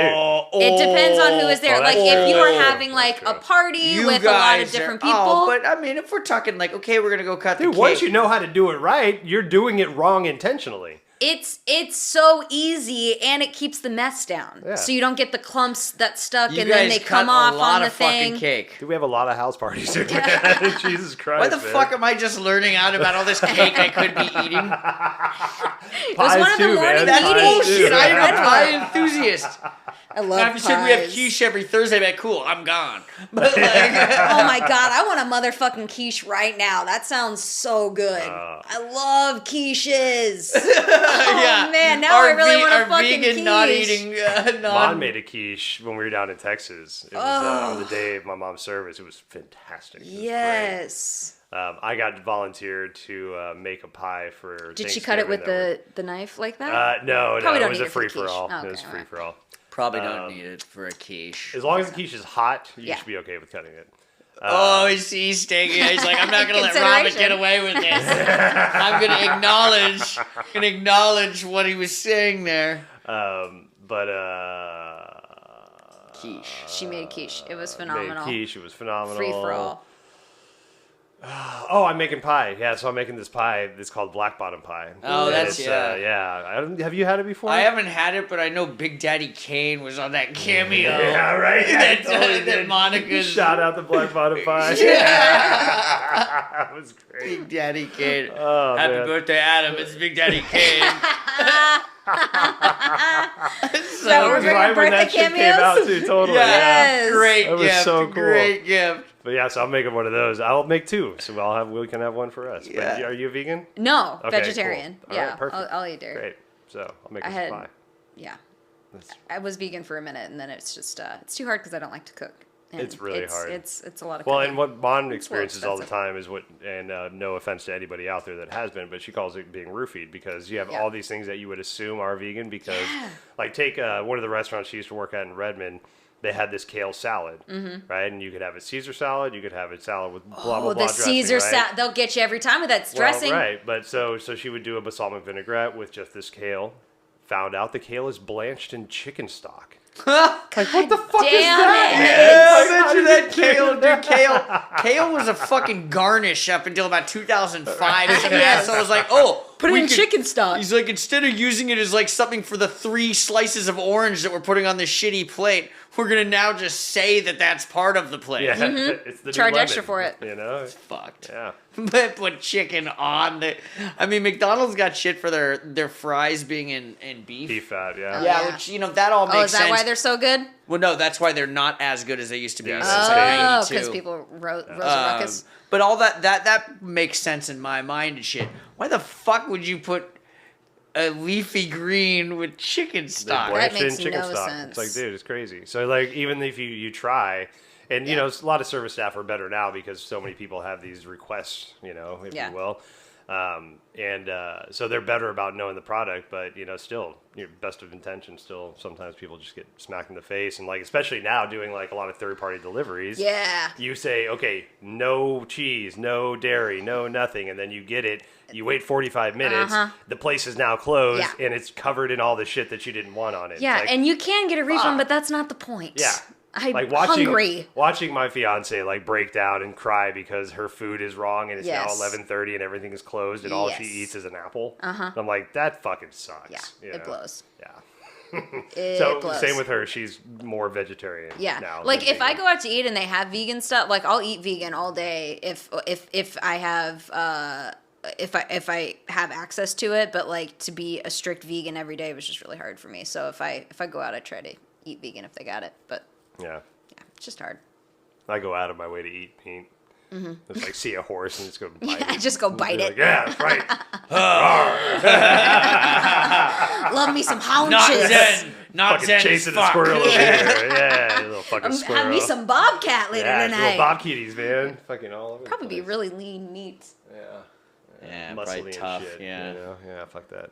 Dude. It depends on who is there. Oh, like that's if you true. are That's having like true. a party You with a lot of guys different are- people. Oh, but I mean, if we're talking like, okay, we're gonna go cut the Dude, cake. once you know how to do it right, you're doing it wrong intentionally. It's so easy and it keeps the mess down. Yeah. So you don't get the clumps that stuck You and then guys they come cut off a lot on the of fucking thing. cake. Dude, we have a lot of house parties. Man. Jesus Christ. Why the man. fuck am I just learning out about all this cake I could be eating? It was one of the morning That's meetings. bullshit. I am a Red pie one. enthusiast. I love Now, if you said we have pies. quiche every Thursday, I'd be like, cool, I'm gone. But like, Oh my god, I want a motherfucking quiche right now. That sounds so good. I love quiches. Oh man, now I really want a fucking vegan quiche. not eating Mom made a quiche when we were down in Texas. It was on the day of my mom's service. It was fantastic. It was Yes. great. I got volunteered to make a pie for. Did she cut it with Thanksgiving the knife like that? No, Probably it don't was need a it for the free for all. quiche. Oh, It was okay, free alright. for all. Probably don't need it for a quiche. As long as the quiche is hot, you Yeah. should be okay with cutting it. Oh, he's taking it. He's like, I'm not gonna let Robert get Consideration. away with this. I'm gonna acknowledge what he was saying there. But Quiche. She made quiche. It was made phenomenal. quiche. It was phenomenal. Free for all. Oh, I'm making pie. Yeah, so I'm making this pie. It's called black bottom pie. Oh, And that's- it's, yeah. yeah. I don't, have you had it before? I haven't had it, but I know Big Daddy Kane was on that cameo. Yeah, right. That, Totally that did. Monica's Shout out the black bottom pie. That was great. Big Daddy Kane. Oh, Happy man. birthday, Adam. It's Big Daddy Kane. Is that what we're bringing Right when birthday that shit came cameos? out too, totally. Yes. Great That was gift. so cool. Great gift. But yeah, so I'm making one of those. I'll make two, so we can have one for us. Yeah. But are you a vegan? No, Okay, vegetarian. cool. All right, Yeah, perfect. I'll eat dairy. Great. So I'll make I us had- a pie. Yeah, That's- I was vegan for a minute, and then it's just it's too hard because I don't like to cook. And It's really hard. It's a lot of Well, cooking. and what Mon well experiences all the expensive. time is what, and no offense to anybody out there that has been, but she calls it being roofied because you have Yeah. all these things that you would assume are vegan because, like, take one of the restaurants she used to work at in Redmond. They had this kale salad, right? And you could have a Caesar salad. You could have a salad with blah blah Oh, blah the dressing, Caesar right? salad. They'll get you every time with that dressing. Well, right, but so she would do a balsamic vinaigrette with just this kale. Found out the kale is blanched in chicken stock. Like, what the fuck is damn that? Yeah, I mentioned that kale, dude. Kale was a fucking garnish up until about 2005. Yes. So I was like, oh, Put it we in could- chicken stock. He's like, instead of using it as like something for the 3 slices of orange that we're putting on this shitty plate, we're gonna now just say that that's part of the plate. Yeah, it's the new Charge lemon, extra for it. You know? Fucked. Yeah. But put chicken on the. I mean, McDonald's got shit for their fries being in beef. Beef fat, yeah. Yeah, Yeah. which that all makes Oh, is that sense. why they're so good? Well, no, that's why they're not as good as they used to be. Yeah, since that's like big. Oh, 92. because people rose a ruckus. But all that makes sense in my mind and shit. Why the fuck would you put a leafy green with chicken They stock? blanch That it in makes chicken no stock. sense. It's like, dude, it's crazy. So, like, even if you try, and, you know, a lot of service staff are better now because so many people have these requests, you know, if Yeah. you will. So they're better about knowing the product, but, you know, still, best of intentions, still, sometimes people just get smacked in the face. And, like, especially now doing, like, a lot of third-party deliveries. Yeah. You say, okay, no cheese, no dairy, no nothing, and then you get it. You wait 45 minutes. The place is now closed, Yeah. and it's covered in all the shit that you didn't want on it. Yeah, It's like, and you can get a refund, but that's not the point. yeah. I'm like hungry. watching my fiance like break down and cry because her food is wrong and it's Yes. now 11:30 and everything is closed and all she Yes. eats is an apple. I'm like, that fucking sucks. Yeah, you it know? blows. Yeah. It So blows. same with her. She's more vegetarian. Yeah, Now like than if I vegan. go out to eat and they have vegan stuff, like I'll eat vegan all day if I have if I have access to it. But like to be a strict vegan every day was just really hard for me. So if I go out, I try to eat vegan if they got it. But Yeah. yeah, it's just hard. I go out of my way to eat meat. Just like see a horse and just go bite Yeah, it. just go bite Be it. like, yeah, that's right. Love me some hound Not shiz. Zen. Not Fucking Zen as chasing a fuck. squirrel over here. Yeah, little fucking squirrel. Have me some bobcat later yeah, tonight. little bob kitties, man. Fucking all over. the Probably be place. really lean meat. Yeah. Yeah, Muscly probably and tough. shit, Yeah. You know? Yeah, fuck that.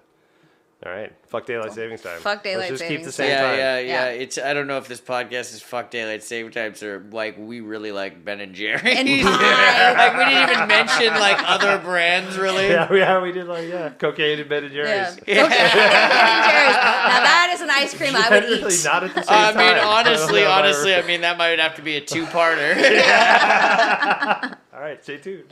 All right. Fuck daylight savings time. Fuck daylight Let's just keep the savings same time. time. Yeah. Yeah. It's I don't know if this podcast is fuck daylight saving times or like we really like Ben and Jerry's. And pie. Like we didn't even mention like other brands really. Yeah, we did like cocaine and Ben and Yeah. Jerry's. Okay. Ben and Jerry's. Now that is an ice cream I would Generally eat. not at the same I time. mean, I don't know if I honestly, ever- I mean that might have to be a 2-parter. All right, stay tuned.